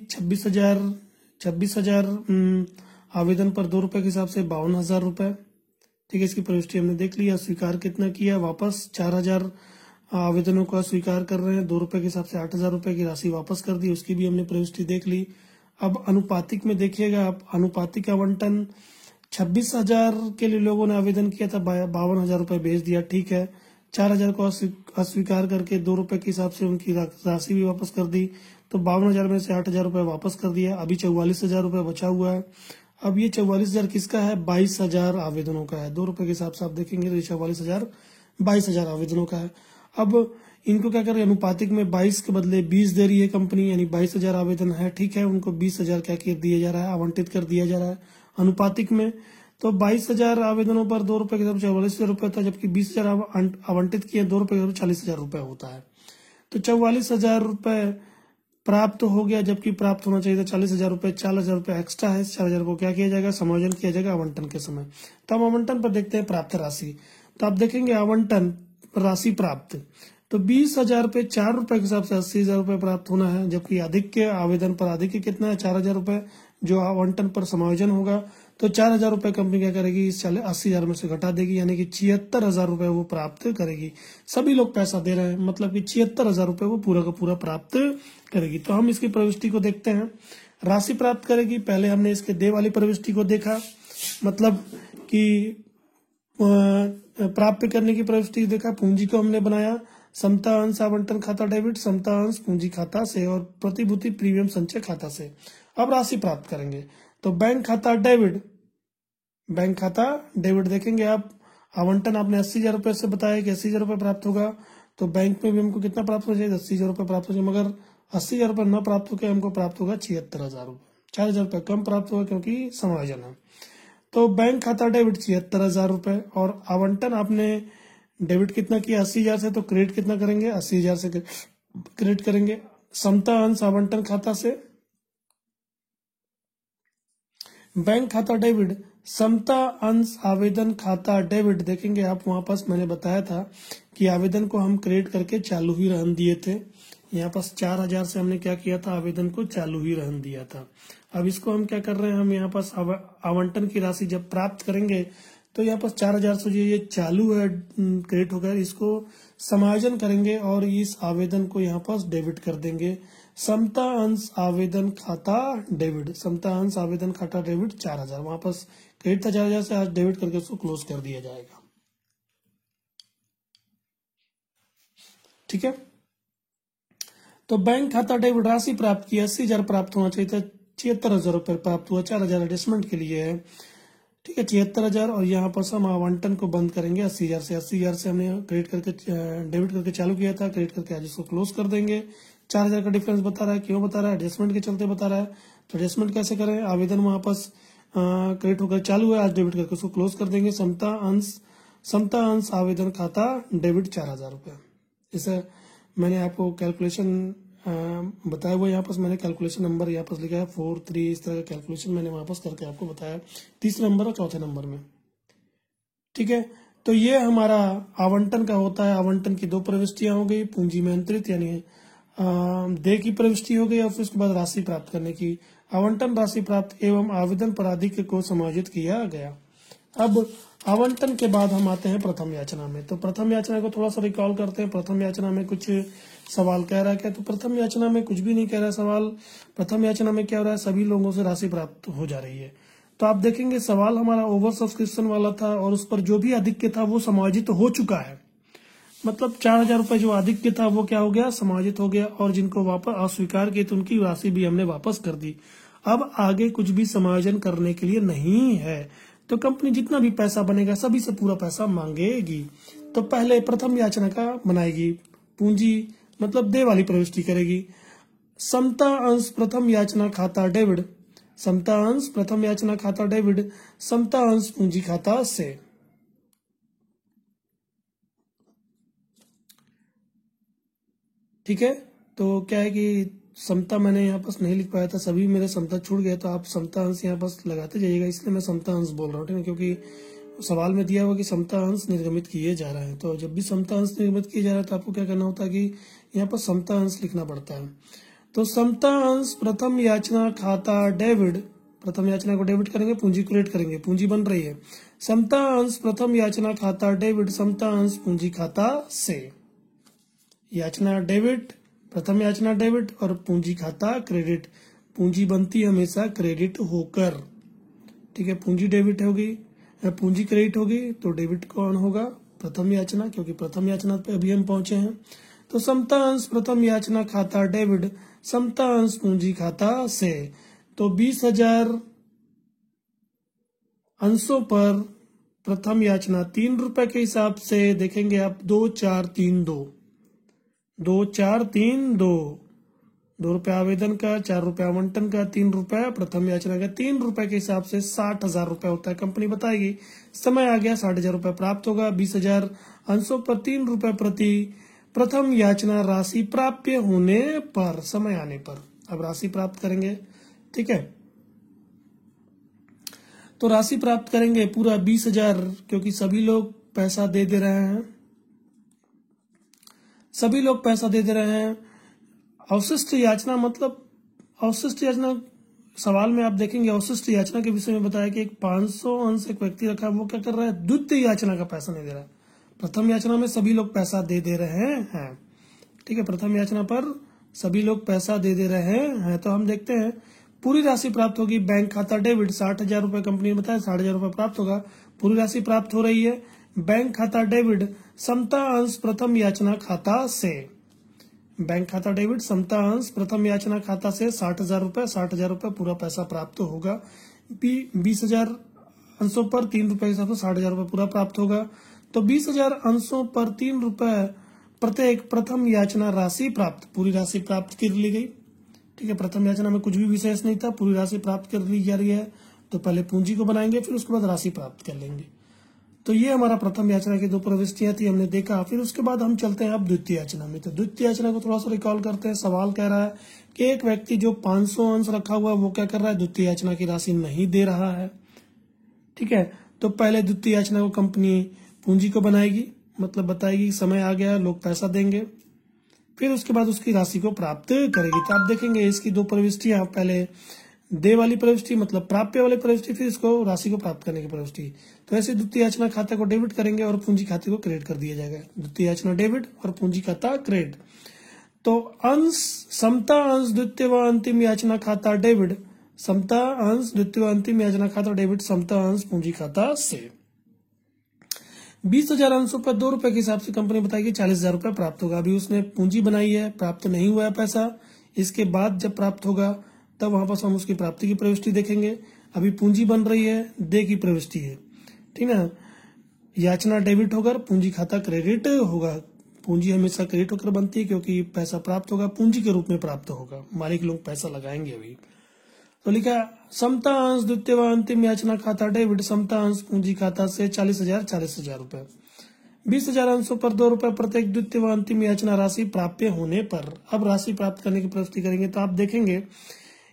26,000 आवेदन पर ₹2 के हिसाब से 52,000 रुपए। ठीक है, इसकी प्रविष्टि हमने देख लिया। स्वीकार कितना किया, वापस 4,000 आवेदनों को स्वीकार कर रहे हैं, ₹2 के हिसाब से 8,000 रुपए की राशि वापस कर दी, उसकी भी हमने प्रविष्टि देख ली। अब अनुपातिक में देखिएगा आप, अनुपातिक आवंटन 26,000 के लिए लोगों ने आवेदन किया था, 52,000 रुपए भेज दिया। ठीक है, 4,000 को अस्वीकार करके ₹2 के हिसाब से उनकी राशि भी वापस कर दी, तो 52,000 में से 8,000 रुपए वापस कर दिया। अभी 44,000 रुपए बचा हुआ है। अब ये 44,000 किसका है, 22,000 आवेदनों का है। ₹2 के हिसाब से आप देखेंगे तो 44,000 22,000 आवेदनों का है। अब इनको क्या करें, अनुपातिक में 22 के बदले 20 दे रही है कंपनी, यानी 22,000 आवेदन है। ठीक है, उनको 20,000 क्या दिया जा रहा है, आवंटित कर दिया जा रहा है अनुपातिक में। तो 22,000 आवेदनों पर ₹2 के हिसाब से 44,000 रुपए था, जबकि 20,000 आवंटित किए, ₹2 के 40,000 रुपए होता है। तो 44,000 रुपए प्राप्त हो गया, जबकि प्राप्त होना चाहिए था 40,000 रुपए। 4,000 रुपए एक्स्ट्रा है, 4,000 को क्या किया जाएगा, समायोजन किया जाएगा आवंटन के समय। तो हम आवंटन पर देखते हैं प्राप्त राशि। तो आप देखेंगे आवंटन राशि प्राप्त, तो 20,000 पे ₹4 के हिसाब से 80,000 रुपए प्राप्त होना है, जबकि अधिक के आवेदन पर अधिक कितना है, 4,000 रुपए जो आवंटन पर समायोजन होगा। तो 4,000 रुपए कंपनी क्या करेगी, इस 80,000 में से घटा देगी, यानी कि 76,000 रुपए वो प्राप्त करेगी। सभी लोग पैसा दे रहे हैं, मतलब कि 76,000 रुपए वो पूरा का पूरा प्राप्त करेगी। तो हम इसकी प्रविष्टि को देखते हैं। राशि प्राप्त करेगी, पहले हमने इसके देय वाली प्रविष्टि को देखा, मतलब कि प्राप्त करने की प्रविष्टि देखा। पूंजी को हमने बनाया, समता अंश आवंटन खाता डेबिट, समता अंश पूंजी खाता से और प्रतिभूति प्रीमियम संचय खाता से। अब राशि प्राप्त करेंगे, तो बैंक खाता डेबिट, बैंक खाता डेबिट देखेंगे आप। आवंटन आपने 80,000 रुपए से बताया कि 80,000 रुपए प्राप्त होगा, तो बैंक में भी हमको कितना प्राप्त हो जाएगा, 80,000 रुपए प्राप्त हो जाएगा। मगर 80,000 रुपए न प्राप्त होकर हमको प्राप्त होगा 76,000 रुपए, 4,000 रुपए कम प्राप्त होगा क्योंकि समायोजन है। तो बैंक खाता डेबिट 76,000 रुपए, और आवंटन आपने डेबिट कितना किया, 80,000 से, तो क्रेडिट कितना करेंगे, 80,000 से क्रेडिट करेंगे। समता अंश आवंटन खाता से, बैंक खाता डेबिट, समता अंश आवेदन खाता डेबिट देखेंगे आप। वहां पास मैंने बताया था कि आवेदन को हम क्रेडिट करके चालू ही रहन दिए थे। यहाँ पास 4,000 से हमने क्या किया था, आवेदन को चालू ही रहन दिया था। अब इसको हम क्या कर रहे हैं, हम यहाँ पास आवंटन की राशि जब प्राप्त करेंगे, तो यहाँ पास 4,000 से ये चालू है, क्रेडिट होकर इसको समायोजन करेंगे और इस आवेदन को यहाँ पास डेबिट कर देंगे। समता अंश आवेदन खाता डेबिट, समता अंश आवेदन खाता डेबिट 4,000, वहां पास क्रेडिट था 4,000 से, आज डेबिट करके उसको क्लोज कर दिया जाएगा। ठीक है, तो बैंक खाता डेबिट राशि प्राप्त की 80,000 प्राप्त होना चाहिए था, 76,000 रुपए प्राप्त हुआ, 4,000 एडजस्टमेंट के लिए है। ठीक है, 76,000, और यहाँ पर हम आवंटन को बंद करेंगे 80,000 से। 80,000 से हमने क्रेडिट करके डेबिट करके चालू किया था, क्रेडिट करके आज इसको क्लोज कर देंगे। 4,000 का डिफरेंस बता रहा है, क्यों बता रहा है, एडजस्टमेंट के चलते बता रहा है। तो एडजस्टमेंट कैसे करें, आवेदन वहां पास क्रेडिट होकर चालू है, आज डेबिट करके उसको क्लोज कर देंगे। समता अंश आवेदन खाता डेबिट 4,000 रुपये। इसे मैंने आपको कैलकुलेशन बताया हुआ, यहाँ पर मैंने कैलकुलेशन नंबर यहाँ पर लिखा है 4, 3, इस तरह का कैलकुलेशन मैंने वापस करके आपको बताया, तीसरे नंबर और चौथे नंबर में। ठीक है, तो ये हमारा आवंटन का होता है। आवंटन की 2 प्रविष्टियां हो गई, पूंजी में अंतरित यानी देय की प्रविष्टि हो गई, और फिर उसके बाद राशि प्राप्त करने की। आवंटन राशि प्राप्त एवं आवेदन पर अधिक को समायोजित किया गया। अब आवंटन के बाद हम आते हैं प्रथम याचना में। तो प्रथम याचना को थोड़ा सा रिकॉल करते हैं। प्रथम याचना में कुछ सवाल कह रहा है क्या, तो प्रथम याचना में कुछ भी नहीं कह रहा है सवाल। प्रथम याचना में क्या हो रहा है, सभी लोगों से राशि प्राप्त हो जा रही है। तो आप देखेंगे सवाल हमारा ओवर सब्सक्रिप्शन वाला था, और उस पर जो भी अधिक था वो समायोजित हो चुका है। मतलब 4,000 रुपए जो अधिक था वो क्या हो गया, समायोजित हो गया, और जिनको वापस अस्वीकार किए तो उनकी राशि भी हमने वापस कर दी। अब आगे कुछ भी समायोजन करने के लिए नहीं है, तो कंपनी जितना भी पैसा बनेगा सभी से पूरा पैसा मांगेगी। तो पहले प्रथम याचना का बनाएगी, पूंजी मतलब देय वाली प्रविष्टि करेगी। समता अंश प्रथम याचना खाता डेबिट, समता अंश प्रथम याचना खाता डेबिट, समता अंश पूंजी खाता से। ठीक है, तो क्या है कि समता मैंने यहाँ पास नहीं लिख पाया था, सभी मेरे समता छूट गए, तो आप समता अंश यहाँ पास लगाते जाइएगा, इसलिए मैं समता अंश बोल रहा हूँ। ठीक है, क्योंकि सवाल में दिया हुआ कि समता अंश निर्गमित किए जा रहे हैं, तो जब भी समता अंश निर्गमित किए जा रहा है तो आपको क्या करना होता है कि यहाँ पर समता अंश लिखना पड़ता है। तो समता अंश प्रथम याचना खाता डेबिट, प्रथम याचना को डेबिट करेंगे, पूंजी क्रिएट करेंगे, पूंजी बन रही है। समता अंश प्रथम याचना खाता डेबिट, समता अंश पूंजी खाता से। याचना डेबिट, प्रथम याचना डेबिट और पूंजी खाता क्रेडिट। पूंजी बनती है हमेशा क्रेडिट होकर, ठीक है। पूंजी डेबिट होगी, पूंजी क्रेडिट होगी तो डेबिट कौन होगा? प्रथम याचना, क्योंकि प्रथम याचना पे अभी हम पहुंचे हैं। तो समता अंश प्रथम याचना खाता डेबिट, समता अंश पूंजी खाता से। तो 20,000 अंशों पर प्रथम याचना 3 रुपए के हिसाब से देखेंगे आप, 2 4 3 2, 2 4 3 2, 2 रुपए आवेदन का, 4 रुपए आवंटन का, 3 रुपए प्रथम याचना का। 3 रुपए के हिसाब से 60,000 रुपए होता है, कंपनी बताएगी। समय आ गया, 60,000 रुपए प्राप्त होगा। 20,000 अंशों पर 3 रुपए प्रति प्रथम याचना राशि प्राप्य होने पर, समय आने पर। अब राशि प्राप्त करेंगे, ठीक है। तो राशि प्राप्त करेंगे पूरा 20,000, क्योंकि सभी लोग पैसा दे रहे हैं, सभी लोग पैसा दे रहे हैं। अवशिष्ट याचना मतलब, अवशिष्ट याचना सवाल में आप देखेंगे अवशिष्ट याचना के विषय में बताया कि एक 500 अंश एक व्यक्ति रखा है, वो क्या कर रहा है? द्वितीय याचना का पैसा नहीं दे रहा है। प्रथम याचना में सभी लोग पैसा दे रहे हैं, ठीक है। प्रथम याचना पर सभी लोग पैसा दे रहे हैं। तो हम देखते हैं पूरी राशि प्राप्त होगी। बैंक खाता डेबिट, 60,000 रुपए कंपनी ने बताया, 60,000 रुपए प्राप्त होगा। पूरी राशि प्राप्त हो रही है। बैंक खाता डेबिट, समता अंश प्रथम याचना खाता से। बैंक खाता डेबिट, समता अंश प्रथम याचना खाता से 60,000 रुपए, 60,000 रुपए पूरा पैसा प्राप्त होगा। 20,000 अंशों पर 3 रुपए के हिसाब से 60,000 रुपए पूरा प्राप्त होगा। तो 20,000 अंशों पर 3 रुपए प्रत्येक प्रथम याचना राशि प्राप्त, पूरी राशि प्राप्त कर ली गई, ठीक है। प्रथम याचना में कुछ भी विशेष नहीं था, पूरी राशि प्राप्त कर ली जा रही है। तो पहले पूंजी को बनाएंगे, फिर उसके बाद राशि प्राप्त कर लेंगे। तो ये हमारा प्रथम याचना की 2 प्रविष्टियां थी, हमने देखा। फिर उसके बाद हम चलते हैं अब द्वितीय याचना में। तो द्वितीय याचना को थोड़ा सा रिकॉल करते हैं। सवाल कह रहा है कि एक व्यक्ति जो 500 अंश रखा हुआ है वो क्या कर रहा है? द्वितीय याचना की राशि नहीं दे रहा है, ठीक है। तो पहले द्वितीय याचना को कंपनी पूंजी को बनाएगी, मतलब बताएगी समय आ गया, लोग पैसा देंगे, फिर उसके बाद उसकी राशि को प्राप्त करेगी। तो आप देखेंगे इसकी 2 प्रविष्टियां, पहले दे वाली प्रविष्टि मतलब प्राप्य वाली प्रविष्टि, फिर इसको राशि को प्राप्त करने की प्रविष्टि। तो ऐसे द्वितीय याचना खाते को डेबिट करेंगे और पूंजी खाते को क्रेडिट कर दिया जाएगा। द्वितीय याचना डेबिट और पूंजी खाता क्रेडिट। तो अंश, समता अंश द्वितीय व अंतिम याचना खाता डेबिट, समता अंश द्वितीय व अंतिम याचना खाता डेबिट, समता अंश पूंजी खाता से। 20,000 अंशों पर 2 रुपए के हिसाब से कंपनी बताएगी 40,000 रुपए प्राप्त होगा। अभी उसने पूंजी बनाई है, प्राप्त नहीं हुआ है पैसा। इसके बाद जब प्राप्त होगा तब वहां पर हम उसकी प्राप्ति की प्रविष्टि देखेंगे। अभी पूंजी बन रही है, दे की प्रविष्टि है, ठीक ना। याचना डेबिट होकर पूंजी खाता क्रेडिट होगा। पूंजी हमेशा क्रेडिट होकर बनती है, क्योंकि पैसा प्राप्त होगा पूंजी के रूप में प्राप्त होगा, मालिक लोग पैसा लगाएंगे अभी। तो लिखा समता अंश द्वितीय व अंतिम याचना खाता डेबिट, समता अंश पूंजी खाता से 40,000 रुपए। 20,000 अंशों पर 2 रुपए प्रत्येक द्वितीय व अंतिम याचना राशि प्राप्य होने पर। अब राशि प्राप्त करने की प्रविष्टि करेंगे। तो आप देखेंगे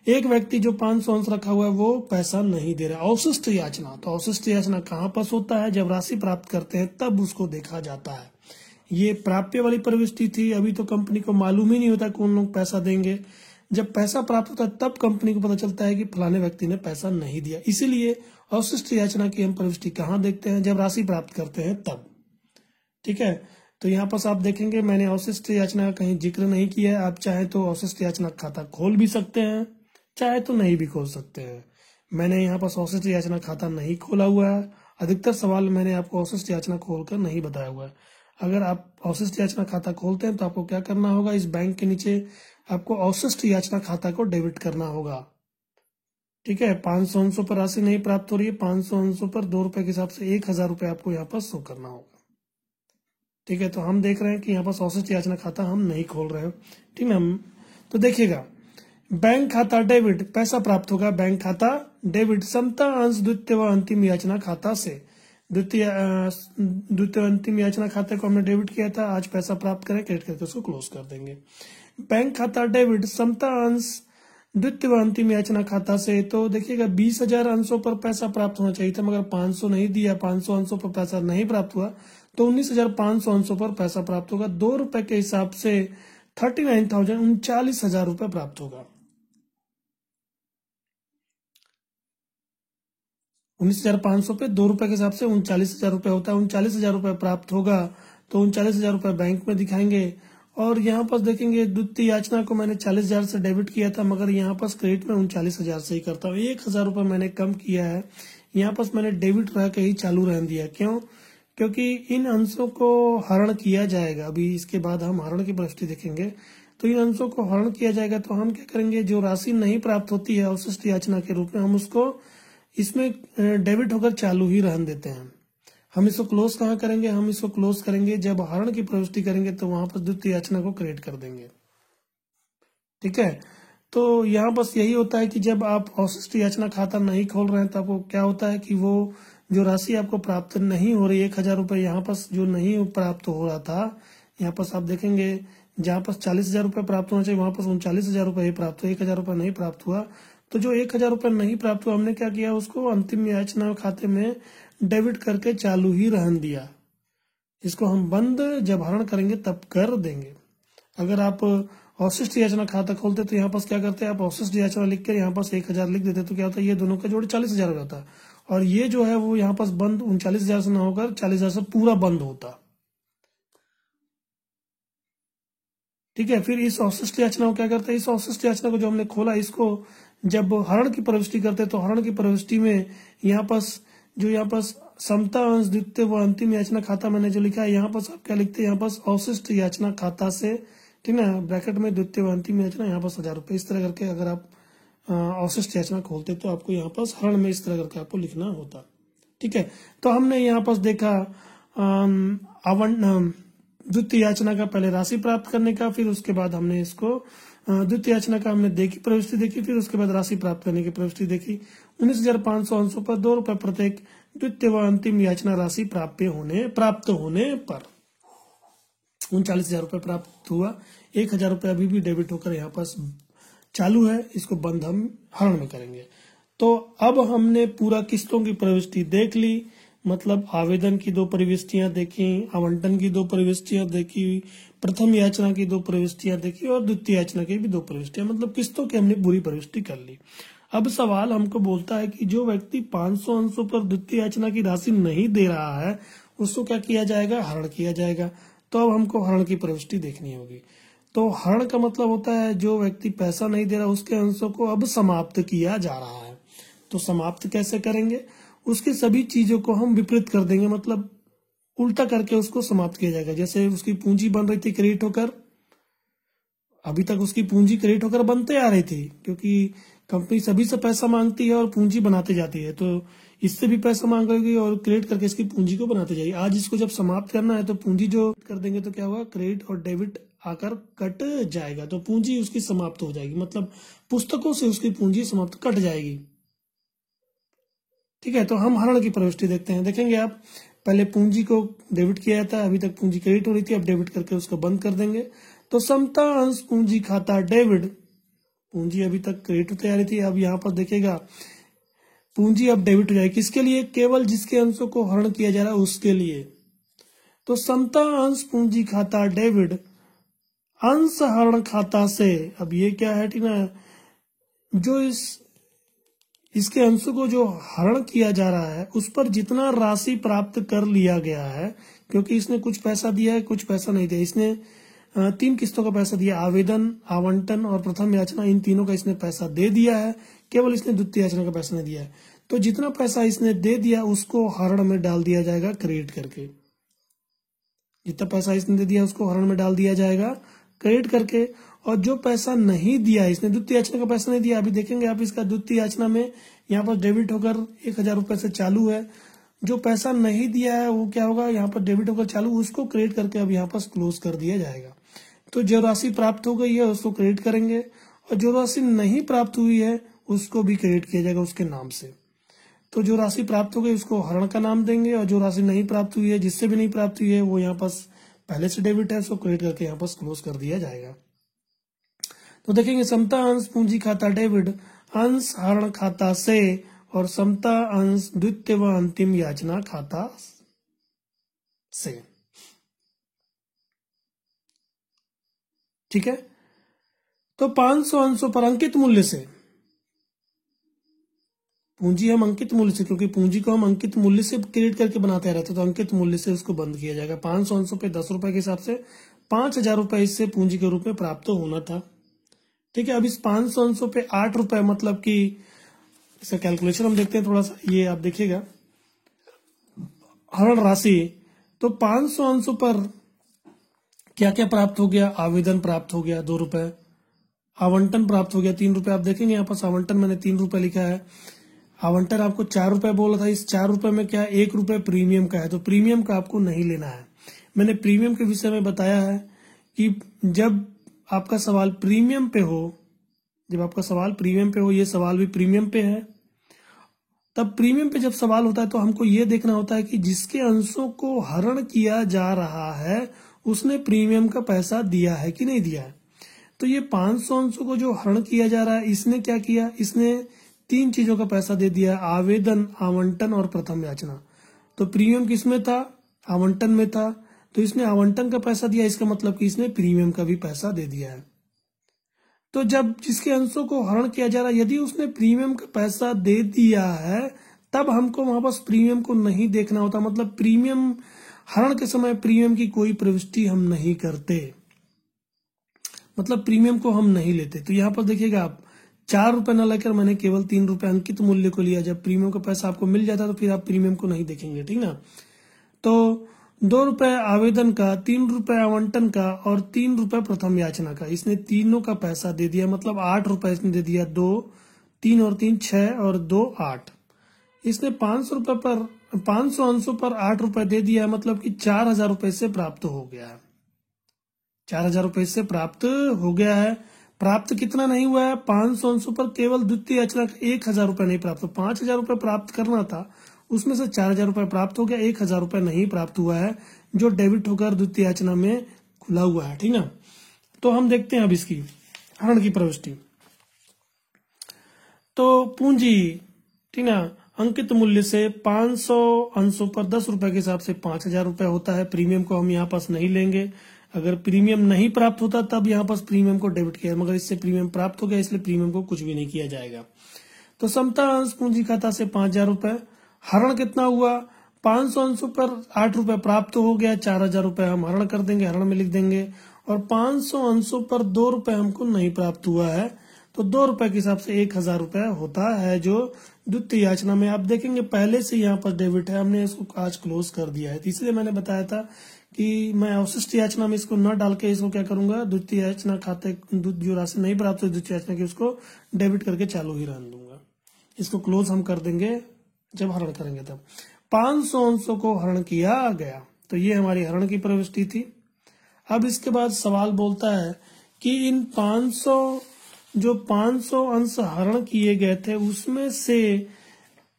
एक व्यक्ति जो 500 अंश रखा हुआ है वो पैसा नहीं दे रहा। अवशिष्ट याचना, तो अवशिष्ट याचना कहाँ पर होता है? जब राशि प्राप्त करते हैं तब उसको देखा जाता है। ये प्राप्य वाली प्रविष्टि थी, अभी तो कंपनी को मालूम ही नहीं होता कौन लोग पैसा देंगे। जब पैसा प्राप्त होता है तब कंपनी को पता चलता है कि फलाने व्यक्ति ने पैसा नहीं दिया। इसीलिए अवशिष्ट याचना की हम प्रविष्टि कहाँ देखते हैं? जब राशि प्राप्त करते हैं तब, ठीक है। तो यहाँ पर आप देखेंगे मैंने अवशिष्ट याचना का कहीं जिक्र नहीं किया है। आप चाहे तो अवशिष्ट याचना खाता खोल भी सकते हैं, चाहे तो नहीं भी खोल सकते हैं। मैंने यहाँ पर अवशिष्ट याचना खाता नहीं खोला हुआ है। अधिकतर सवाल मैंने आपको अवशिष्ट याचना खोलकर नहीं बताया हुआ है। अगर आप अवशिष्ट याचना खाता खोलते हैं तो आपको क्या करना होगा? इस बैंक के नीचे आपको अवशिष्ट याचना खाता को डेबिट करना होगा, ठीक है। 500 अंशों पर राशि नहीं प्राप्त हो रही है, 500 अंशों पर 2 रुपए के हिसाब से 1,000 रुपए आपको यहाँ पर शो करना होगा, ठीक है। तो हम देख रहे हैं कि यहाँ पर अवशिष्ट याचना खाता हम नहीं खोल रहे हैं, ठीक है। तो देखिएगा बैंक खाता डेबिट, पैसा प्राप्त होगा बैंक खाता डेबिट, समता अंश द्वितीय व अंतिम याचना खाता से। द्वितीय अंतिम याचना खाते को हमने डेबिट किया था, आज पैसा प्राप्त करें क्रेडिट करके उसको क्लोज कर देंगे। बैंक खाता डेबिट, समता अंश द्वितीय व अंतिम याचना खाता से, तो देखिएगा 20,000 अंशों पर पैसा प्राप्त होना चाहिए था, मगर 500 नहीं दिया, 500 अंशों पर पैसा नहीं प्राप्त हुआ, तो 19,500 अंशों पर पैसा प्राप्त होगा। ₹2 के हिसाब से 39,000 39,000 रुपये प्राप्त होगा। 19,500 पे ₹2 के हिसाब से 39,000 रुपये होता है, 39,000 रुपये प्राप्त होगा। तो 39,000 रुपये बैंक में दिखाएंगे। और यहाँ पर देखेंगे द्वितीय याचना को मैंने 40,000 से डेबिट किया था, मगर यहाँ पर क्रेडिट में 39,000 से ही करता हूँ। 1,000 रुपये मैंने कम किया है, यहाँ पर मैंने डेबिट रह के ही चालू रहने दिया। क्यों? क्योंकि इन अंशों को हरण किया जाएगा। अभी इसके बाद हम हरण की प्रविष्टि देखेंगे, तो इन अंशों को हरण किया जाएगा। तो हम क्या करेंगे, जो राशि नहीं प्राप्त होती है अवशिष्ट याचना के रूप में, हम उसको इसमें डेबिट होकर चालू ही रहने देते हैं। हम इसको क्लोज कहाँ करेंगे, हम इसको क्लोज करेंगे जब हरण की प्रविष्टि करेंगे, तो वहां पर द्वितीय याचना को क्रिएट कर देंगे। ठीक है, तो यहाँ बस यही होता है कि जब आप अवशिष्ट याचना खाता नहीं खोल रहे हैं, तो आपको क्या होता है कि वो जो राशि आपको प्राप्त नहीं हो रही, 1,000 रुपये यहाँ पर जो नहीं प्राप्त हो रहा था, यहाँ पर आप देखेंगे जहाँ पर 40,000 रुपये प्राप्त होना चाहिए, वहां पर 39,000 रुपये ही प्राप्त हुआ, 1,000 रुपये नहीं प्राप्त हुआ। तो जो 1,000 रुपये नहीं प्राप्त हुआ, हमने क्या किया, उसको अंतिम याचना खाते में डेबिट करके चालू ही रहने दिया। इसको हम बंद जब हरण करेंगे तब कर देंगे। अगर आप अवशिष्ट याचना खाता खोलते तो यहाँ पर क्या करते हैं, आप अवशिष्ट याचना लिख कर यहाँ पर 1,000 लिख देते, तो क्या होता है, ये दोनों का जोड़ 40,000 हो जाता। और ये जो है वो यहाँ पर बंद 39,000 से न होकर 40,000 से पूरा बंद होता। ठीक है, फिर इस अवशिष्ट याचना को क्या करते हैं, इस अवशिष्ट याचना को जो हमने खोला, इसको जब हरण की प्रविष्टि करते हैं, तो हरण की प्रविष्टि में यहाँ पर समता अंश द्वितीय व अंतिम याचना खाता मैंने जो लिखा है, यहाँ पर आप क्या लिखते हैं, यहाँ पर अवशिष्ट याचना खाता से, ठीक ना, ब्रैकेट में द्वितीय व अंतिम याचना, यहाँ पर 1,000 रुपये। इस तरह करके अगर आप अवशिष्ट याचना खोलते तो आपको यहाँ पर हरण में इस तरह करके आपको लिखना होता। ठीक है, तो हमने यहाँ पर देखा द्वितीय याचना का पहले राशि प्राप्त करने का, फिर उसके बाद हमने इसको द्वितीय याचना का हमने देखी प्रविष्टि देखी, फिर उसके बाद राशि प्राप्त करने की प्रविष्टि देखी। 19,500 अंशों पर ₹2 प्रत्येक द्वितीय व अंतिम याचना राशि प्राप्त होने पर 39,000 रुपये प्राप्त हुआ। 1,000 रुपये अभी भी डेबिट होकर यहाँ पर चालू है, इसको बंद हम हरण में करेंगे। तो अब हमने पूरा किस्तों की प्रविष्टि देख ली, मतलब आवेदन की 2 प्रविष्टियां देखी, आवंटन की 2 प्रविष्टियां देखी, प्रथम याचना की 2 प्रविष्टियां देखी और द्वितीय याचना की भी 2 प्रविष्टियां, मतलब किस्तों की हमने पूरी प्रविष्टि कर ली। अब सवाल हमको बोलता है कि जो व्यक्ति 500 अंशों पर द्वितीय याचना की राशि नहीं दे रहा है, उसको क्या किया जाएगा, हरण किया जाएगा। तो अब हमको हरण की प्रविष्टि देखनी होगी। तो हरण का मतलब होता है जो व्यक्ति पैसा नहीं दे रहा, उसके अंशों को अब समाप्त किया जा रहा है। तो समाप्त कैसे करेंगे, उसकी सभी चीजों को हम विपरीत कर देंगे, मतलब उल्टा करके उसको समाप्त किया जाएगा। जैसे उसकी पूंजी बन रही थी क्रेडिट होकर, अभी तक उसकी पूंजी क्रेडिट होकर बनते आ रही थी, क्योंकि कंपनी सभी से पैसा मांगती है और पूंजी बनाते जाती है, तो इससे भी पैसा मांगेगी और क्रेडिट करके इसकी पूंजी को बनाते जाएगी। आज इसको जब समाप्त करना है तो पूंजी जो कर देंगे तो क्या होगा, क्रेडिट और डेबिट आकर कट जाएगा, तो पूंजी उसकी समाप्त हो जाएगी, मतलब पुस्तकों से उसकी पूंजी समाप्त कट जाएगी। ठीक है, तो हम हरण की प्रविष्टि देखते हैं। देखेंगे आप, पहले पूंजी को डेबिट किया जाता है, अभी तक पूंजी क्रेडिट हो रही थी, अब डेबिट करके उसको बंद कर देंगे। तो समता अंश पूंजी खाता डेबिट, पूंजी अभी तक क्रेडिट होती आ रही थी, अब यहाँ पर देखेगा पूंजी अब डेबिट हो जाएगी। किसके लिए, केवल जिसके अंशों को हरण किया जा रहा है उसके लिए। तो समता अंश पूंजी खाता डेबिट अंश हरण खाता से, अब ये क्या है, ठीक ना, जो इसके अंशों को जो हरण किया जा रहा है उस पर जितना राशि प्राप्त कर लिया गया है, क्योंकि इसने कुछ पैसा दिया है, कुछ पैसा नहीं दिया, इसने 3 किस्तों का पैसा दिया, आवेदन, आवंटन और प्रथम याचना, इन तीनों का इसने पैसा दे दिया है, केवल इसने द्वितीय याचना का पैसा नहीं दिया है। तो जितना पैसा इसने दे दिया उसको हरण में डाल दिया जाएगा क्रेडिट करके, जितना पैसा इसने दे दिया उसको हरण में डाल दिया जाएगा क्रेडिट करके। और जो पैसा नहीं दिया, इसने द्वितीय याचना का पैसा नहीं दिया, अभी देखेंगे आप, इसका द्वितीय याचना में यहाँ पर डेबिट होकर 1,000 रुपये से चालू है। जो पैसा नहीं दिया है वो क्या होगा, यहाँ पर डेबिट होकर चालू, उसको क्रेडिट करके अब यहाँ पर क्लोज कर दिया जाएगा। तो जो राशि प्राप्त हो गई है उसको क्रेडिट करेंगे, और जो राशि नहीं प्राप्त हुई है उसको भी क्रेडिट किया जाएगा उसके नाम से। तो जो राशि प्राप्त हो गई उसको हरण का नाम देंगे, और जो राशि नहीं प्राप्त हुई है, जिससे भी नहीं प्राप्त हुई है, वो यहाँ पर पहले से डेबिट है, उसको क्रेडिट करके यहाँ पर क्लोज कर दिया जाएगा। तो देखेंगे समता अंश पूंजी खाता डेबिट अंश हरण खाता से और समता अंश द्वितीय व अंतिम याचना खाता से। ठीक है, तो 500 अंशों पर अंकित मूल्य से, पूंजी हम अंकित मूल्य से, क्योंकि पूंजी को हम अंकित मूल्य से क्रेडिट करके बनाते रहते, तो अंकित मूल्य से उसको बंद किया जाएगा। 500 अंशों पे 10 रुपए के हिसाब से 5,000 रुपए इससे पूंजी के रूप में प्राप्त होना था। ठीक है, अब इस 500 अंशों पे 8 रुपए, मतलब कि इसका कैलकुलेशन हम देखते हैं थोड़ा सा, ये आप देखिएगा हरण राशि। तो 500 अंशों पर क्या क्या प्राप्त हो गया? आवेदन प्राप्त हो गया 2 रुपए, आवंटन प्राप्त हो गया 3 रुपए। आप देखेंगे यहाँ पर आवंटन मैंने 3 रुपए लिखा है, आवंटन आपको 4 रुपए बोला था, इस 4 रुपए में क्या 1 रुपए प्रीमियम का है, तो प्रीमियम का आपको नहीं लेना है। मैंने प्रीमियम के विषय में बताया है कि जब आपका सवाल प्रीमियम पे हो, जब आपका सवाल प्रीमियम पे हो, ये सवाल भी प्रीमियम पे है, तब प्रीमियम पे जब सवाल होता है तो हमको ये देखना होता है कि जिसके अंशों को हरण किया जा रहा है उसने प्रीमियम का पैसा दिया है कि नहीं दिया है। तो ये 500 अंशों को जो हरण किया जा रहा है, इसने क्या किया? इसने 3 चीजों का पैसा दे दिया, आवेदन, आवंटन और प्रथम याचना। तो प्रीमियम किसमें था? आवंटन में था, तो इसने आवंटन का पैसा दिया, इसका मतलब कि इसने प्रीमियम का भी पैसा दे दिया है। तो जब जिसके अंशों को हरण किया जा रहा है, यदि उसने प्रीमियम का पैसा दे दिया है, तब हमको वहां पर प्रीमियम को नहीं देखना होता, मतलब प्रीमियम हरण के समय प्रीमियम की कोई प्रविष्टि हम नहीं करते, मतलब प्रीमियम को हम नहीं लेते। तो यहाँ पर देखिएगा आप 4 रुपए न लेकर मैंने केवल 3 रुपए अंकित मूल्य को लिया। जब प्रीमियम का पैसा आपको मिल जाता है तो फिर आप प्रीमियम को नहीं देखेंगे, ठीक ना। तो 2 रुपए आवेदन का, 3 रुपए आवंटन का और 3 रुपए प्रथम याचना का, इसने तीनों का पैसा दे दिया, मतलब 8 रुपए इसने दे दिया। 2, 3 और 3 6 और 2 8। इसने 500 रुपए पर 500 अंशों पर 8 रुपए दे दिया, मतलब कि 4,000 रुपए से प्राप्त हो गया है। 4,000 रुपए से प्राप्त हो गया है। प्राप्त कितना नहीं हुआ है? 500 अंशों पर केवल द्वितीय याचना का 1,000 रुपए नहीं प्राप्त। 5,000 रुपए प्राप्त करना था, उसमें से 4,000 रुपए प्राप्त हो गया, 1,000 रुपए नहीं प्राप्त हुआ है, जो डेबिट होकर द्वितीय याचना में खुला हुआ है, ठीक ना। तो हम देखते हैं अब इसकी हरण की प्रविष्टि। तो पूंजी, ठीक ना, अंकित मूल्य से 500 अंशों पर 10 रुपए के हिसाब से 5,000 रुपए होता है। प्रीमियम को हम यहाँ पास नहीं लेंगे, अगर प्रीमियम नहीं प्राप्त होता तब यहाँ पास प्रीमियम को डेबिट किया, मगर इससे प्रीमियम प्राप्त हो गया, इसलिए प्रीमियम को कुछ भी नहीं किया जाएगा। तो समता अंश पूंजी खाता से 5,000 रुपए, हरण कितना हुआ? 500 अंशों पर 8 रुपए प्राप्त हो गया, 4,000 रुपए हम हरण कर देंगे, हरण में लिख देंगे। और 500 अंशों पर 2 रुपए हमको नहीं प्राप्त हुआ है, तो 2 रुपए के हिसाब से 1,000 रुपए होता है, जो द्वितीय याचना में। आप देखेंगे पहले से यहाँ पर डेबिट है, हमने इसको आज क्लोज कर दिया है। इसलिए मैंने बताया था कि मैं अवशिष्ट याचना में इसको न डाल के इसको क्या करूंगा, द्वितीय याचना खाते जो राशि नहीं प्राप्त हुई द्वितीय याचना की, उसको डेबिट करके चालू ही रहने दूंगा। इसको क्लोज हम कर देंगे जब हरण करेंगे तब। 500 अंशों को हरण किया गया, तो ये हमारी हरण की प्रविष्टि थी। अब इसके बाद सवाल बोलता है कि इन 500 अंश हरण किए गए थे, उसमें से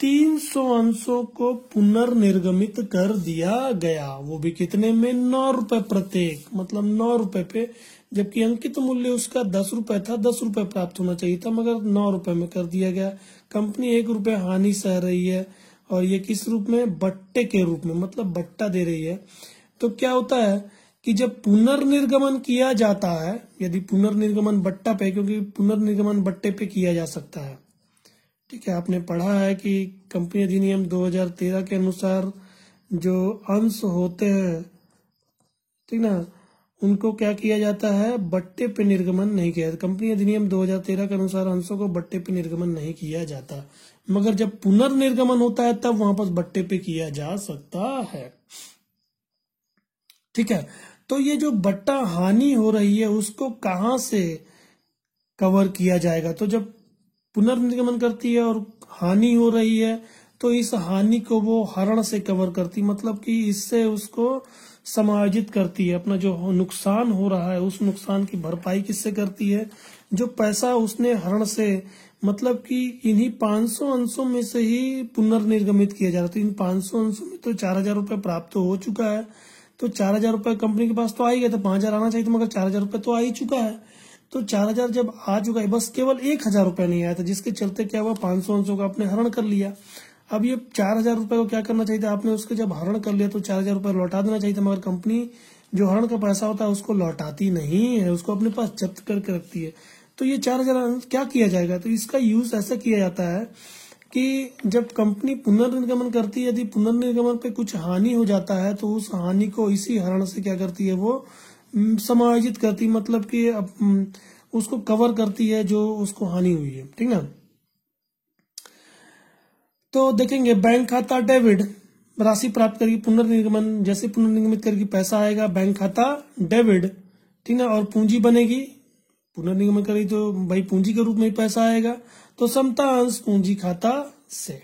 300 अंशों को पुनर्निर्गमित कर दिया गया, वो भी कितने में? 9 रुपए प्रत्येक, मतलब 9 रुपए पे, जबकि अंकित मूल्य उसका 10 रुपए था, 10 रुपए प्राप्त होना चाहिए था, मगर 9 रुपए में कर दिया गया। कंपनी 1 रुपए हानि सह रही है, और ये किस रूप में? बट्टे के रूप में, मतलब बट्टा दे रही है। तो क्या होता है कि जब पुनर्निर्गमन किया जाता है, यदि पुनर्निर्गमन बट्टा पे, क्योंकि पुनर्निर्गमन बट्टे पे किया जा सकता है, ठीक है, आपने पढ़ा है कि कंपनी अधिनियम 2013 के अनुसार जो अंश होते हैं, ठीक ना, उनको क्या किया जाता है? बट्टे पे निर्गमन नहीं किया। कंपनी अधिनियम 2013 के अनुसार अंशों को बट्टे पे निर्गमन नहीं किया जाता, मगर जब पुनर्निर्गमन होता है तब वहां पर बट्टे पे किया जा सकता है, ठीक है। तो ये जो बट्टा हानि हो रही है उसको कहां से कवर किया जाएगा? तो जब पुनर्निर्गमन करती है और हानि हो रही है, तो इस हानि को वो हरण से कवर करती, मतलब कि इससे उसको समायोजित करती है। अपना जो नुकसान हो रहा है उस नुकसान की भरपाई किससे करती है? जो पैसा उसने हरण से, मतलब कि इन्हीं 500 अंशों में से ही पुनर्निर्गमित किया जा रहा है। तो इन 500 अंशों में तो 4,000 रुपए प्राप्त हो चुका है, तो 4,000 रुपए कंपनी के पास तो आ ही गया था, 5,000 आना चाहिए था, मगर 4,000 रुपए तो आ ही चुका है। तो 4,000 जब आ चुका है, बस केवल 1,000 रुपये नहीं आया था, जिसके चलते क्या हुआ, 500 का आपने हरण कर लिया। अब ये 4,000 रुपये को क्या करना चाहिए था आपने, उसके जब हरण कर लिया तो 4,000 रुपये लौटा देना चाहिए था, मगर कंपनी जो हरण का पैसा होता है उसको लौटाती नहीं है, उसको अपने पास जब्त करके रखती है। तो ये 4,000 क्या किया जाएगा, तो इसका यूज ऐसा किया जाता है कि जब कंपनी पुनर्निर्गमन करती है, यदि पुनर्निर्गमन पे कुछ हानि हो जाता है तो उस हानि को इसी हरण से क्या करती है, वो समायोजित करती, मतलब कि उसको कवर करती है जो उसको हानि हुई है, ठीक ना। तो देखेंगे बैंक खाता डेबिट, राशि प्राप्त करेगी पुनर्निर्गमन, जैसे पुनर्निर्गमित करेगी पैसा आएगा, बैंक खाता डेबिट, ठीक ना। और पूंजी बनेगी, पुनर्निर्गमन करेगी तो भाई पूंजी के रूप में ही पैसा आएगा, तो समता अंश पूंजी खाता से,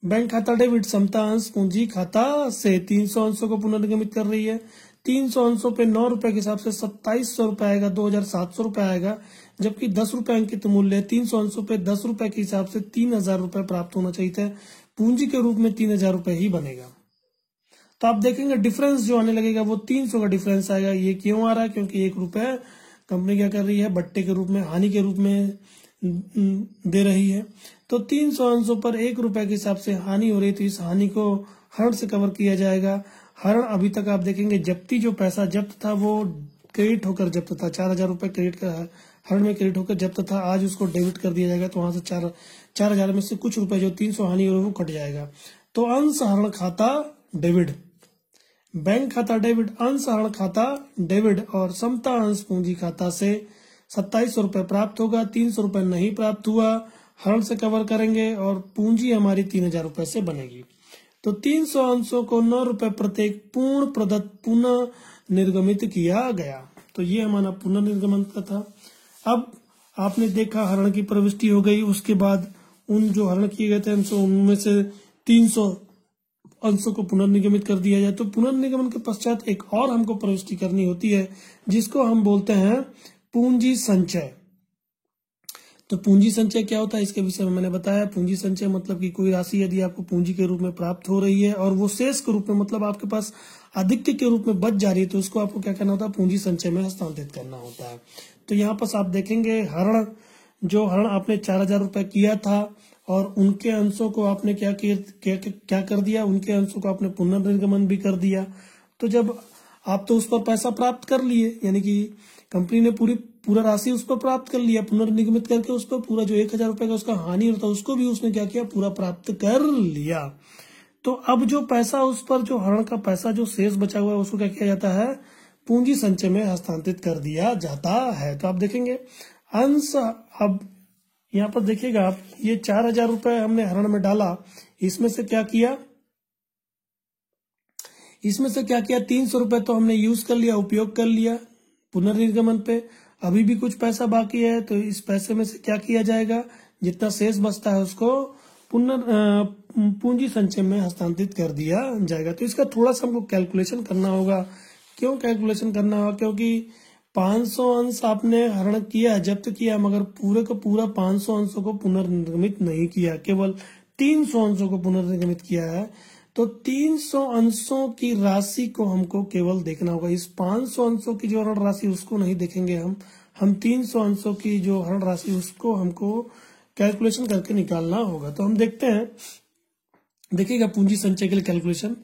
बैंक खाता डेबिट समता अंश पूंजी खाता से 300 अंशों को पुनर्निर्गमित कर रही है। 300 अंशों पे 9 रुपए के हिसाब से 2,700 रुपए आएगा, 2,700 रुपए आएगा, जबकि 10 रुपए अंकित मूल्य है। 300 अंशों पे 10 रुपए के हिसाब से 3,000 रुपए प्राप्त होना चाहिए था, पूंजी के रूप में 3,000 रुपए ही बनेगा। तो आप देखेंगे डिफरेंस जो आने लगेगा वो 300 का डिफरेंस आएगा। ये क्यों आ रहा है, क्योंकि 1 रुपए कंपनी क्या कर रही है, बट्टे के रूप में, हानि के रूप में दे रही है। तो 300 अंशों पर 1 रुपए के हिसाब से हानि हो रही, तो इस हानि को हरण से कवर किया जाएगा। हरण अभी तक आप देखेंगे जब्ती जो पैसा जब्त था वो क्रेडिट होकर जब्त था, 4,000 रुपए क्रेडिट का हरण में क्रेडिट होकर जब्त था, आज उसको डेबिट कर दिया जाएगा, तो वहां से 4,000 में से कुछ रुपए जो 300 हानि हो रही वो कट जाएगा। तो अंश हरण खाता डेबिट, बैंक खाता डेबिट, अंश हरण खाता डेबिट और समता अंश पूंजी खाता से 2,700 रुपए प्राप्त होगा। 300 रुपए नहीं प्राप्त हुआ, हरण से कवर करेंगे और पूंजी हमारी 3,000 रुपए से बनेगी। तो 300 अंशों को 9 रुपए प्रत्येक पूर्ण प्रदत्त पुनः निर्गमित किया गया। तो ये हमारा पुनर्निर्गमन का था। अब आपने देखा हरण की प्रविष्टि हो गई, उसके बाद उन जो हरण किए गए थे अंशों उनमें से 300 अंशों को पुनर्निगमित कर दिया जाए। तो पुनर्निगमन के पश्चात एक और हमको प्रविष्टि करनी होती है, जिसको हम बोलते हैं पूंजी संचय। तो पूंजी संचय क्या होता है, इसके विषय में मैंने बताया। पूंजी संचय मतलब कि कोई राशि यदि आपको पूंजी के रूप में प्राप्त हो रही है और वो शेष के रूप में, मतलब आपके पास अधिक्य के रूप में बच जा रही है, तो उसको आपको क्या करना होता है, पूंजी संचय में हस्तांतरित करना होता है। तो यहाँ पर आप देखेंगे हरण, जो हरण आपने 4,000 रुपए किया था और उनके अंशों को आपने क्या कर दिया, उनके अंशों को आपने पुनर्निर्गमन भी कर दिया। तो जब आप तो उस पर पैसा प्राप्त कर लिए, यानी कि कंपनी ने पूरा राशि उस पर प्राप्त कर लिया, पुनर्निगमित करके उस पर पूरा जो 1,000 रुपए का उसका हानि होता है उसको भी उसने क्या किया, पूरा प्राप्त कर लिया। तो अब जो पैसा उस पर, जो हरण का पैसा जो शेष बचा हुआ है, उसको क्या किया जाता है, पूंजी संचय में हस्तांतरित कर दिया जाता है। तो आप देखेंगे अंश, अब यहाँ पर देखिएगा आप, ये 4,000 रुपए हमने हरण में डाला, इसमें से क्या किया, 300 रुपए तो हमने यूज कर लिया, उपयोग कर लिया पुनर्निर्गमन पे। अभी भी कुछ पैसा बाकी है, तो इस पैसे में से क्या किया जाएगा, जितना शेष बचता है उसको पूंजी संचय में हस्तांतरित कर दिया जाएगा। तो इसका थोड़ा सा हमको कैलकुलेशन करना होगा। क्यों कैलकुलेशन करना होगा, क्योंकि 500 अंश आपने हरण किया, जब्त किया, मगर पूरे का पूरा 500 अंशों को पुनर्निर्गमित नहीं किया, केवल 300 अंशों को पुनर्निर्गमित किया है। तो 300 अंशों की राशि को हमको केवल देखना होगा। इस 500 अंशों की जो हरण राशि उसको नहीं देखेंगे हम 300 अंशों की जो हरण राशि उसको हमको कैलकुलेशन करके निकालना होगा। तो हम देखते हैं, देखिएगा पूंजी संचय के लिए कैलकुलेशन।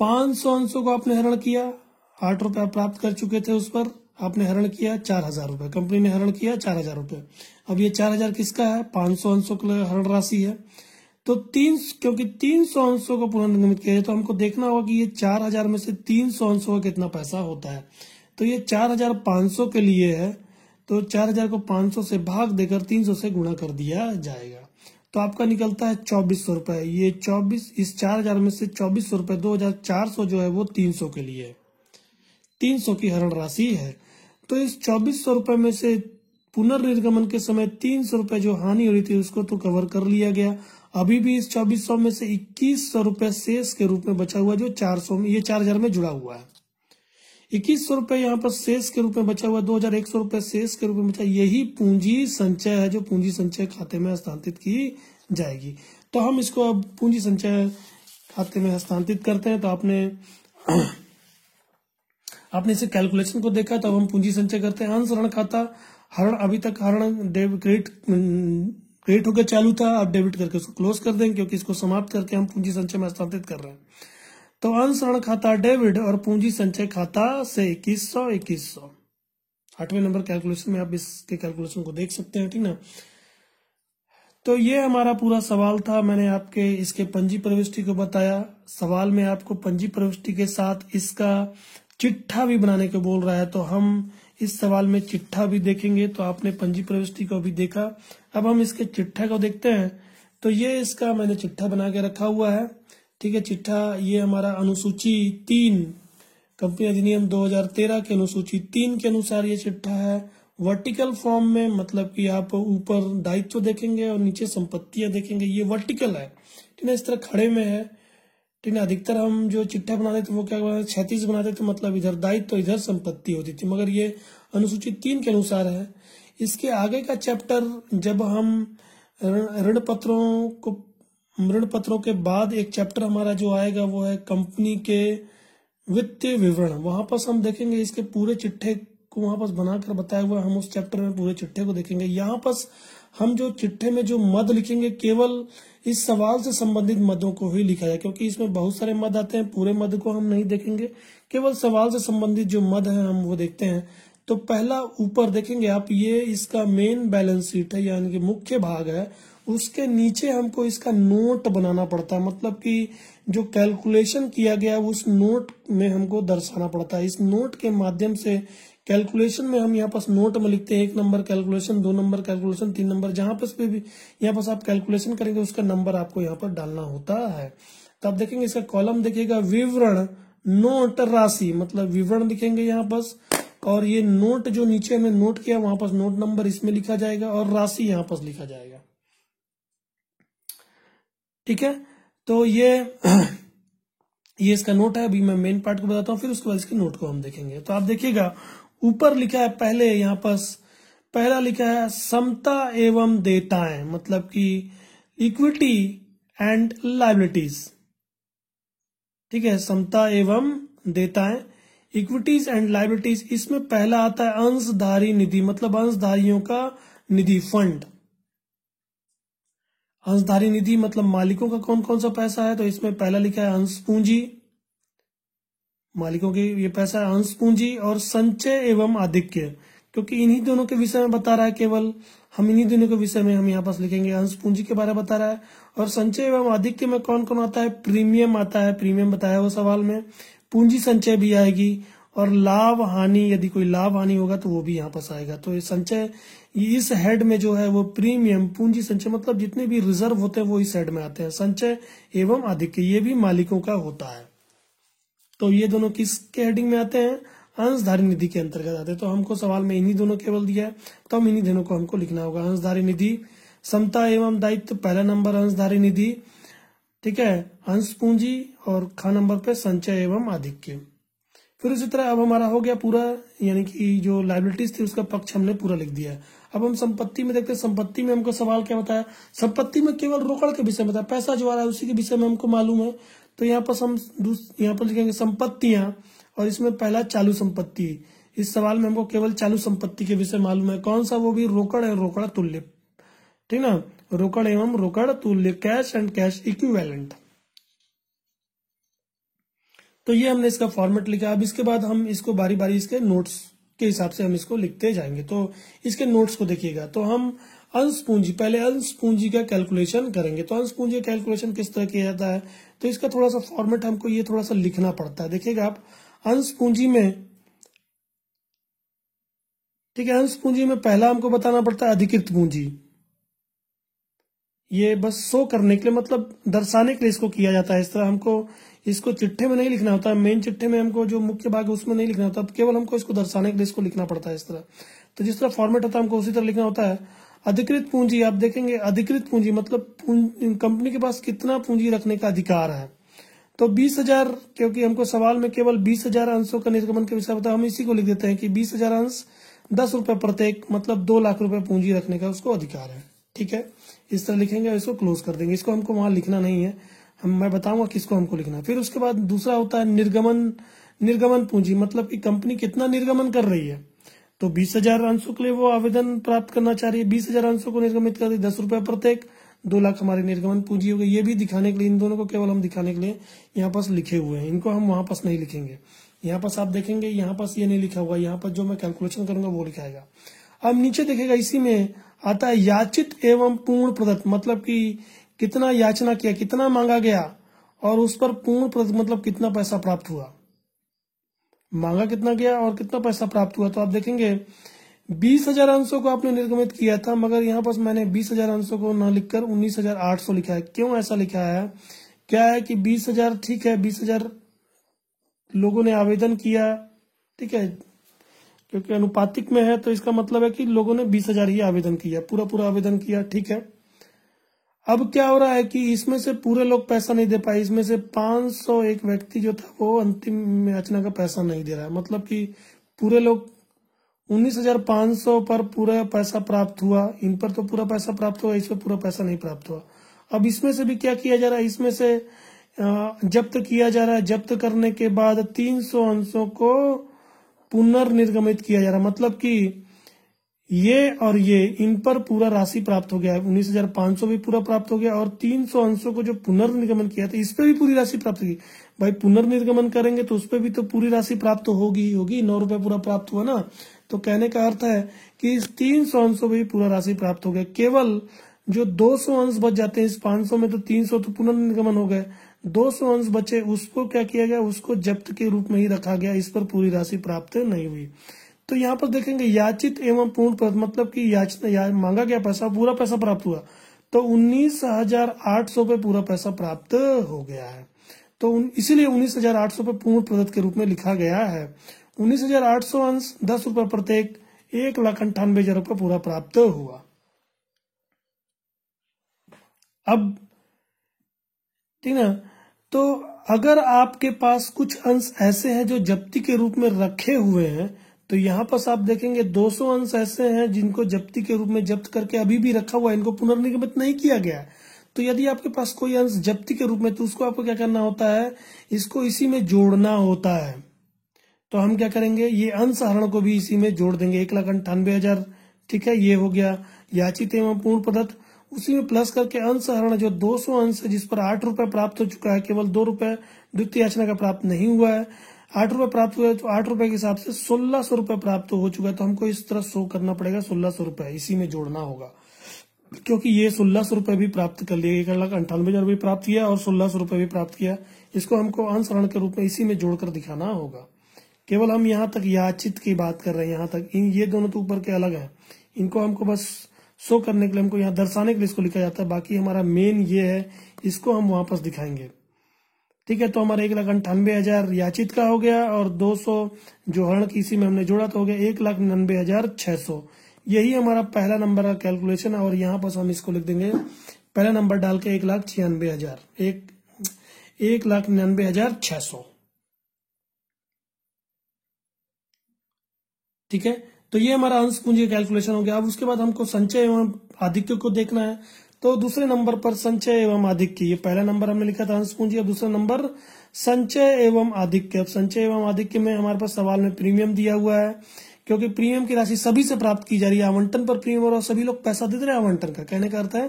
500 अंशों को आपने हरण किया, 8 रुपए प्राप्त कर चुके थे, उस पर आपने हरण किया 4,000 रुपए, कंपनी ने हरण किया 4,000 रुपए। अब ये 4,000 किसका है, 500 अंशों के लिए हरण राशि है। तो क्योंकि 300 अंशों को पुनर्निर्गमित किया है, तो हमको देखना होगा कि ये 4,000 में से 300 अंशों का कितना पैसा होता है। तो ये 4,500 के लिए है, तो 4,000 को 500 से भाग देकर 300 से गुणा कर दिया जाएगा। तो आपका निकलता है 2,400 रुपए। ये 24, इस 4,000 में से 2,400 रुपए, 2,400 जो है वो 300 के लिए, 300 की हरण राशि है। तो इस 2,400 रुपए में से पुनर्निर्गमन के समय 300 रुपए जो हानि हो रही थी उसको तो कवर कर लिया गया। अभी भी इस 2,400 में से 2,100 रुपए शेष के रूप में बचा हुआ, जो 400 में, ये 4,000 में जुड़ा हुआ है। 2,100 रुपए यहाँ पर शेष के रूप में बचा हुआ, 2,100 रुपए शेष के रूप में बचा, यही पूंजी संचय है जो पूंजी संचय खाते में हस्तांतरित की जाएगी। तो हम इसको अब पूंजी संचय खाते में हस्तांतरित करते हैं। तो आपने आपने इसे कैलकुलेशन को देखा, तो अब हम पूंजी संचय करते हैं। अंश ऋण खाता, हरण अभी तक हरण क्रेडिट होकर चालू था, अब डेबिट करके उसको क्लोज कर देंगे, क्योंकि इसको समाप्त करके हम पूंजी संचय में हस्तांतरित कर रहे हैं। तो अंश ऋण खाता डेबिट और पूंजी संचय खाता से 2100 8वें नंबर कैलकुलेशन में आप इसके कैलकुलेशन को देख सकते हैं, ठीक ना। तो ये हमारा पूरा सवाल था। मैंने आपके इसके पंजी प्रविष्टि को बताया। सवाल में आपको पंजी प्रविष्टि के साथ इसका चिट्ठा भी बनाने को बोल रहा है, तो हम इस सवाल में चिट्ठा भी देखेंगे। तो आपने पंजी प्रविष्टि को भी देखा, अब हम इसके चिट्ठा को देखते हैं। तो ये इसका मैंने चिट्ठा बना के रखा हुआ है, ठीक है। चिट्ठा ये हमारा अनुसूची 3 कंपनी अधिनियम 2013 के अनुसूची 3 के अनुसार ये चिट्ठा है। वर्टिकल फॉर्म में, मतलब कि आप ऊपर दायित्व देखेंगे और नीचे संपत्तियां देखेंगे, ये वर्टिकल है, ठीक है, इस तरह खड़े में है, ठीक है। अधिकतर हम जो चिट्ठा बनाते थे वो क्या बनाते, क्षैतिज बनाते थे, मतलब इधर दायित्व तो इधर संपत्ति होती थी, मगर ये अनुसूची 3 के अनुसार है। इसके आगे का चैप्टर जब हम ऋण पत्रों के बाद एक चैप्टर हमारा जो आएगा वो है कंपनी के वित्तीय विवरण। वहां पर हम देखेंगे इसके पूरे चिट्ठे को वहां पर बनाकर बताया हुआ, हम उस चैप्टर में पूरे चिट्ठे को देखेंगे। यहाँ पर हम जो चिट्ठे में जो मद लिखेंगे केवल इस सवाल से संबंधित मदों को ही लिखा जाए, क्योंकि इसमें बहुत सारे मद आते हैं, पूरे मद को हम नहीं देखेंगे, केवल सवाल से संबंधित जो मद है हम वो देखते हैं। तो पहला ऊपर देखेंगे आप, ये इसका मेन बैलेंस शीट है, यानी कि मुख्य भाग है। उसके नीचे हमको इसका नोट बनाना पड़ता है, मतलब कि जो कैलकुलेशन किया गया उस नोट में हमको दर्शाना पड़ता है। इस नोट के माध्यम से कैलकुलेशन में हम यहाँ पास नोट में लिखते हैं 1 number calculation, 2 number calculation, 3 number, जहां पर भी यहाँ पास आप कैलकुलेशन करेंगे उसका नंबर आपको यहाँ पर डालना होता है। तो आप देखेंगे इसका कॉलम देखिएगा, विवरण नोट राशि, मतलब विवरण लिखेंगे यहाँ पास, और ये नोट जो नीचे हमने नोट किया वहां पर नोट नंबर इसमें लिखा जाएगा और राशि यहाँ पर लिखा जाएगा, ठीक है। तो ये इसका नोट है। अभी मैं मेन पार्ट को बताता हूँ, फिर उसके बाद इसके नोट को हम देखेंगे। तो आप देखिएगा ऊपर लिखा है, पहले यहाँ पर पहला लिखा है समता एवं देयताएं, मतलब कि इक्विटी एंड लायबिलिटीज, ठीक है। समता एवं देयताएं, इक्विटीज एंड लायबिलिटीज, इसमें पहला आता है अंशधारी निधि, मतलब अंशधारियों का निधि, फंड। अंशधारी निधि मतलब मालिकों का कौन कौन सा पैसा है, तो इसमें पहला लिखा है अंश पूंजी, मालिकों की ये पैसा है अंश पूंजी, और संचय एवं आधिक्य, क्योंकि इन्हीं दोनों के विषय में बता रहा है, केवल हम इन्हीं दोनों के विषय में हम यहाँ पास लिखेंगे। अंश पूंजी के बारे में बता रहा है, और संचय एवं आधिक्य में कौन कौन आता है, प्रीमियम आता है, प्रीमियम बताया वो सवाल में, पूंजी संचय भी आएगी, और लाभ हानि, यदि कोई लाभ हानि होगा तो वो भी यहाँ पास आएगा। तो ये संचय, इस हेड में जो है वो प्रीमियम, पूंजी संचय, मतलब जितने भी रिजर्व होते हैं वो इस हेड में आते हैं। संचय एवं आधिक्य ये भी मालिकों का होता है। तो ये दोनों किसके हेडिंग में आते हैं, अंशधारी निधि के अंतर्गत आते हैं। तो हमको सवाल में इन्हीं दोनों केवल दिया है, तो हम इन्हीं दोनों को हमको लिखना होगा। अंशधारी निधि, समता एवं दायित्व पहला नंबर अंशधारी निधि, ठीक है, अंश पूंजी, और खा नंबर पे संचय एवं आधिक्य। फिर उसी तरह अब हमारा हो गया पूरा, यानी कि जो लायबिलिटीज थी उसका पक्ष हमने पूरा लिख दिया है। अब हम संपत्ति में देखते हैं, संपत्ति में हमको सवाल क्या बताया, संपत्ति में केवल रोकड़ के विषय में बताया, पैसा जो आ रहा है उसी के विषय में हमको मालूम है। तो यहाँ पर हम यहाँ पर लिखेंगे संपत्तियां, और इसमें पहला चालू संपत्ति। इस सवाल में हमको केवल चालू संपत्ति के विषय मालूम है, कौन सा, वो भी रोकड़ है, रोकड़ तुल्य, ठीक ना, रोकड़ एवं रोकड़ तुल्य, कैश एंड कैश इक्विवेलेंट। तो ये हमने इसका फॉर्मेट लिखा। अब इसके बाद हम इसको बारी बारी इसके नोट्स के हिसाब से हम इसको लिखते जाएंगे। तो इसके नोट्स को देखिएगा। तो हम अंश पूंजी, पहले अंश पूंजी का कैलकुलेशन करेंगे। तो अंश पूंजी का कैलकुलेशन किस तरह किया जाता है, तो इसका थोड़ा सा फॉर्मेट हमको ये थोड़ा सा लिखना पड़ता है। देखिएगा आप, अंश पूंजी में, ठीक है, अंश पूंजी में पहला हमको बताना पड़ता है अधिकृत पूंजी। ये बस शो करने के लिए, मतलब दर्शाने के लिए इसको किया जाता है। इस तरह हमको इसको चिट्ठे में नहीं लिखना होता, मेन चिट्ठे में हमको जो मुख्य भाग है उसमें नहीं लिखना होता, केवल हमको इसको दर्शाने के लिए इसको लिखना पड़ता है इस तरह। तो जिस तरह फॉर्मेट होता है हमको उसी तरह लिखना होता है। अधिकृत पूंजी, आप देखेंगे अधिकृत पूंजी मतलब कंपनी के पास कितना पूंजी रखने का अधिकार है। तो 20,000, क्योंकि हमको सवाल में केवल 20,000 अंशों का निर्गमन के विषय बताया, हम इसी को लिख देते हैं कि 20,000 अंश 10 रुपए प्रत्येक, मतलब 2 लाख रुपए पूंजी रखने का उसको अधिकार है। ठीक है, इस तरह लिखेंगे और इसको क्लोज कर देंगे। इसको हमको वहां लिखना नहीं है, मैं बताऊंगा किसको हमको लिखना है। फिर उसके बाद दूसरा होता है निर्गमन निर्गमन पूंजी मतलब कि कंपनी कितना निर्गमन कर रही है। तो 20,000 अंशों के लिए वो आवेदन प्राप्त करना चाह रही है, 20,000 अंशों को निर्गमित कर रही है, 10 रुपए प्रत्येक, 2 लाख हमारी निर्गमन पूंजी हो गई। ये भी दिखाने के लिए, इन दोनों को केवल हम दिखाने के लिए यहाँ पास लिखे हुए हैं, इनको हम वहां पास नहीं लिखेंगे। यहाँ पास आप देखेंगे यहाँ पास ये नहीं लिखा हुआ, यहाँ पर जो मैं कैलकुलेशन करूंगा वो लिखाएगा। अब नीचे देखेगा इसी में आता है याचित एवं पूर्ण प्रदत्त, मतलब कि कितना याचना किया, कितना मांगा गया और उस पर पूर्ण प्रदत्त मतलब कितना पैसा प्राप्त हुआ, मांगा कितना गया और कितना पैसा प्राप्त हुआ। तो आप देखेंगे 20,000 अंशों को आपने निर्गमित किया था, मगर यहाँ पास मैंने 20,000 अंशों को न लिखकर 19,800 लिखा है। क्यों ऐसा लिखा है? क्या है कि 20,000 ठीक है, 20,000 लोगों ने आवेदन किया, ठीक है, क्योंकि अनुपातिक में है तो इसका मतलब है कि लोगों ने 20,000 ही आवेदन किया, पूरा आवेदन किया, ठीक है। अब क्या हो रहा है कि इसमें से पूरे लोग पैसा नहीं दे पाए, इसमें से 501 व्यक्ति जो था वो अंतिम याचना का पैसा नहीं दे रहा है, मतलब कि पूरे लोग 19,500 पर पूरा पैसा प्राप्त हुआ, इन पर तो पूरा पैसा प्राप्त हुआ, इस पर पूरा पैसा नहीं प्राप्त हुआ। अब इसमें से भी क्या किया जा रहा है, इसमें से जब्त किया जा रहा है, जब्त करने के बाद 300 अंशों को पुनर्निर्गमित किया जा रहा है, मतलब कि ये और ये इन पर पूरा राशि प्राप्त हो गया है, 19,500 भी पूरा प्राप्त हो गया और 300 अंशों को जो पुनर्निर्गमन किया था इस पर भी पूरी राशि प्राप्त होगी। भाई पुनर्निर्गमन करेंगे तो उस पर भी तो पूरी राशि प्राप्त होगी 9 रुपए पूरा प्राप्त हुआ ना। तो कहने का अर्थ है कि इस 300 अंशों में भी पूरा राशि प्राप्त हो गया, केवल जो 200 अंश बच जाते हैं इस 500 में, तो 300 तो पुनर्निर्गमन हो गए, 200 अंश बचे उसको क्या किया गया, उसको जब्त के रूप में ही रखा गया, इस पर पूरी राशि प्राप्त नहीं हुई। तो यहाँ पर देखेंगे याचित एवं पूर्ण प्रदत्त मतलब कि याचना मांगा गया पैसा पूरा पैसा प्राप्त हुआ, तो 19,800 पे पूरा पैसा प्राप्त हो गया है। तो इसीलिए 19,800 पे पूर्ण प्रदत्त के रूप में लिखा गया है। 19,800 अंश 10 रुपए प्रत्येक, 1,98,000 रुपये पूरा प्राप्त हुआ। अब ठीक ना, तो अगर आपके पास कुछ अंश ऐसे हैं जो जब्ती के रूप में रखे हुए हैं, तो यहाँ पर आप देखेंगे 200 अंश ऐसे हैं जिनको जब्ती के रूप में जब्त करके अभी भी रखा हुआ है, इनको पुनर्निगमित नहीं किया गया है। तो यदि आपके पास कोई अंश जब्ती के रूप में, तो उसको आपको क्या करना होता है, इसको इसी में जोड़ना होता है। तो हम क्या करेंगे, ये अंश हरण को भी इसी में जोड़ देंगे, 1,98,000, ठीक है, ये हो गया याचित एवं पूर्ण प्रदत्त। उसी में प्लस करके अंश हरण जो 200 अंश है जिस पर 8 रुपए प्राप्त हो चुका है, केवल 2 रुपए द्वितीय याचना का प्राप्त नहीं हुआ है, 8 रुपए प्राप्त हुए, तो 8 रुपए के हिसाब से 1,600 रुपए प्राप्त हो चुका है। तो हमको इस तरह शो करना पड़ेगा 1,600 रुपए, इसी में जोड़ना होगा, क्योंकि ये 1,600 रुपए भी प्राप्त कर लिए, 1,98,000 भी प्राप्त किया और 1,600 रुपए भी प्राप्त किया। इसको हमको अंश हरण के रूप में इसी में जोड़कर दिखाना होगा। केवल हम यहाँ तक याचित की बात कर रहे हैं, यहाँ तक ये दोनों तो ऊपर के अलग है, इनको हमको बस शो करने के लिए, हमको यहाँ दर्शाने के लिए इसको लिखा जाता है। बाकी हमारा मेन ये है, इसको हम वहां पर दिखाएंगे, ठीक है। तो हमारा 1,98,000 याचित का हो गया और 200 जो हरण की इसी में हमने जोड़ा तो हो गया 1,99,600। यही हमारा पहला नंबर का कैलकुलेशन है और यहाँ पर हम इसको लिख देंगे, पहला नंबर डाल के 1,96,000, 1,99,600, ठीक है। तो ये हमारा अंश पूंजी कैलकुलेशन हो गया। अब उसके बाद हमको संचय एवं आधिक्य को देखना है। तो दूसरे नंबर पर संचय एवं आधिक्य, ये पहला नंबर हमने लिखा था अंश पूंजी, अब दूसरा नंबर संचय एवं आधिक्य। अब संचय एवं आधिक्य में हमारे पास सवाल में प्रीमियम दिया हुआ है, क्योंकि प्रीमियम की राशि सभी से प्राप्त की जा रही है, आवंटन पर प्रीमियम और सभी लोग पैसा दे रहे हैं आवंटन का। कहने का अर्थ है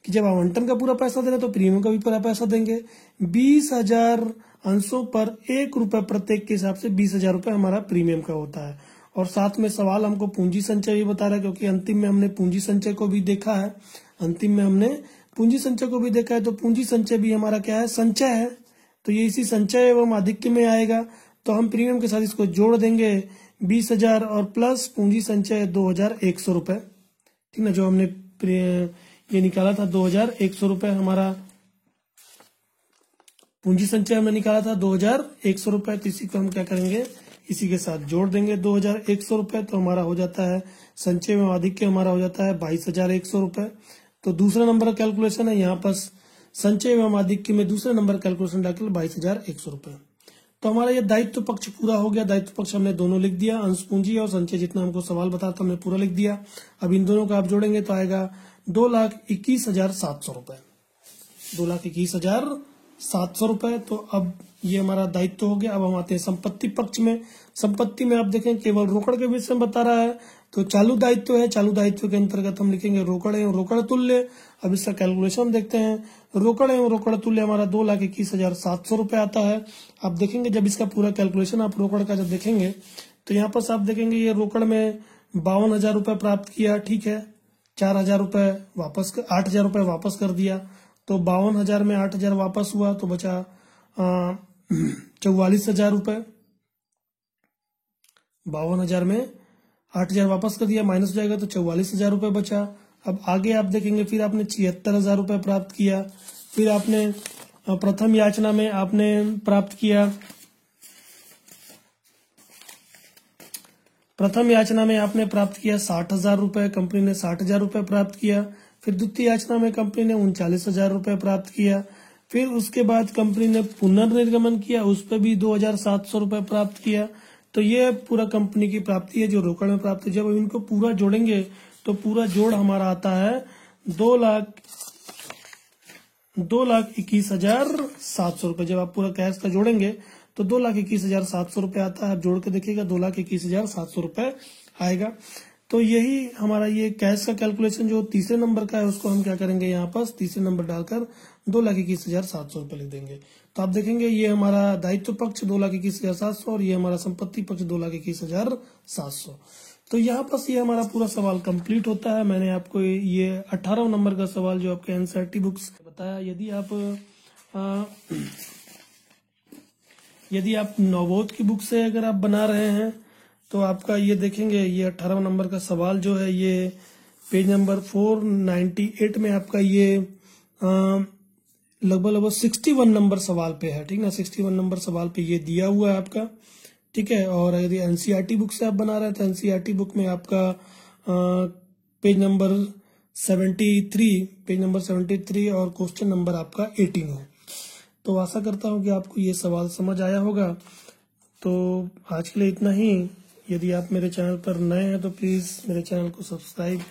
कि जब आवंटन का पूरा पैसा दे रहे तो प्रीमियम का भी पूरा पैसा देंगे। 20,000 अंशों पर 1 रुपए प्रत्येक के हिसाब से 20,000 रुपए हमारा प्रीमियम का होता है। और साथ में सवाल हमको पूंजी संचय भी बता रहा है, क्योंकि अंतिम में हमने पूंजी संचय को भी देखा है, अंतिम में हमने पूंजी संचय को भी देखा है। तो पूंजी संचय भी हमारा क्या है, संचय है, तो ये इसी संचय एवं आधिक्य में आएगा। तो हम प्रीमियम के साथ इसको जोड़ देंगे 20,000 और प्लस पूंजी संचय 2,100 रुपए, ठीक ना, जो हमने ये निकाला था 2,100 रुपए, हमारा पूंजी संचय हमने निकाला था 2,100 रुपए। तो इसी को हम क्या करेंगे, इसी के साथ जोड़ देंगे 2,100 रुपए, तो हमारा हो जाता है संचय में आधिक्य हमारा हो जाता है 22,100 रुपए। तो दूसरा नंबर का कैलकुलेशन है, यहाँ पर संचय एवं आधिक्य में दूसरा नंबर कैलकुलेशन डालकर 22,100 रुपए। तो हमारा ये दायित्व पक्ष पूरा हो गया। दायित्व पक्ष हमने दोनों लिख दिया, अंश पूंजी और संचय जितना हमको सवाल बता था हमने पूरा लिख दिया। अब इन दोनों का आप जोड़ेंगे तो आएगा 2,21,700 रुपए, 2,21,700 700 रुपए। तो अब ये हमारा दायित्व हो गया। अब हम आते हैं संपत्ति पक्ष में। संपत्ति में आप देखें केवल रोकड़ के विषय में बता रहा है, तो चालू दायित्व है। चालू दायित्व के अंतर्गत हम लिखेंगे रोकड़ एवं रोकड़ तुल्य। अब इसका कैलकुलेशन देखते हैं। रोकड़ एवं रोकड़ तुल्य हमारा 2,21,700 रुपए आता है। आप देखेंगे जब इसका पूरा कैलकुलेशन आप रोकड़ का जब देखेंगे तो यहाँ पर आप देखेंगे ये रोकड़ में 52,000 रुपए प्राप्त किया, ठीक है। 4,000 रुपए वापस 8,000 रुपए वापस कर दिया, तो 52,000 में 8,000 वापस हुआ तो बचा 44,000 रुपए। 52,000 में 8,000 वापस कर दिया, माइनस हो जाएगा तो 44,000 रुपए बचा। अब आगे आप देखेंगे फिर आपने 76,000 रुपए प्राप्त किया। फिर आपने प्रथम याचना में आपने प्राप्त किया, प्रथम याचना में आपने प्राप्त किया 60,000 रुपए, कंपनी ने 60,000 रुपए प्राप्त किया। फिर द्वितीय याचना में कंपनी ने 39,000 रुपए प्राप्त किया। फिर उसके बाद कंपनी ने पुनर्निर्गमन किया, उस पर भी 2,700 रुपए प्राप्त किया। तो ये पूरा कंपनी की प्राप्ति है जो रोकड़ में प्राप्त है। जब इनको पूरा जोड़ेंगे तो पूरा जोड़ हमारा आता है 2,21,700 रुपए। जब आप पूरा कैश का जोड़ेंगे तो 2,21,700 रुपए आता है। आप जोड़ के देखिएगा 2,21,700 रुपए आएगा। तो यही हमारा ये कैश का कैलकुलेशन जो तीसरे नंबर का है उसको हम क्या करेंगे, यहाँ पर तीसरे नंबर डालकर 2,21,700 रुपए लिख देंगे। तो आप देखेंगे ये हमारा दायित्व पक्ष 2,21,700 और ये हमारा संपत्ति पक्ष 2,21,700। तो यहाँ पर ये हमारा पूरा सवाल कंप्लीट होता है। मैंने आपको ये 18 नंबर का सवाल जो आपके एनसीईआरटी बुक्स बताया। यदि आप नवोद की बुक से अगर आप बना रहे हैं तो आपका ये देखेंगे ये 18 नंबर का सवाल जो है ये पेज नंबर 498 में आपका ये लगभग 61 नंबर सवाल पे है, ठीक ना। 61 नंबर सवाल पे ये दिया हुआ है आपका, ठीक है। और यदि एनसीईआरटी बुक से आप बना रहे हैं तो एनसीईआरटी बुक में आपका पेज नंबर 73 और क्वेश्चन नंबर आपका 18 है। तो आशा करता हूँ कि आपको ये सवाल समझ आया होगा। तो आज के लिए इतना ही। यदि आप मेरे चैनल पर नए हैं तो प्लीज़ मेरे चैनल को सब्सक्राइब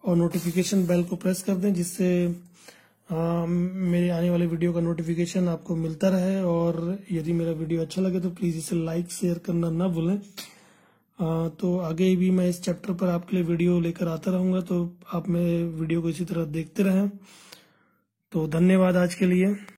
और नोटिफिकेशन बेल को प्रेस कर दें, जिससे मेरे आने वाले वीडियो का नोटिफिकेशन आपको मिलता रहे। और यदि मेरा वीडियो अच्छा लगे तो प्लीज़ इसे लाइक शेयर करना ना भूलें। तो आगे भी मैं इस चैप्टर पर आपके लिए वीडियो लेकर आता रहूँगा, तो आप मेरे वीडियो को इसी तरह देखते रहें। तो धन्यवाद आज के लिए।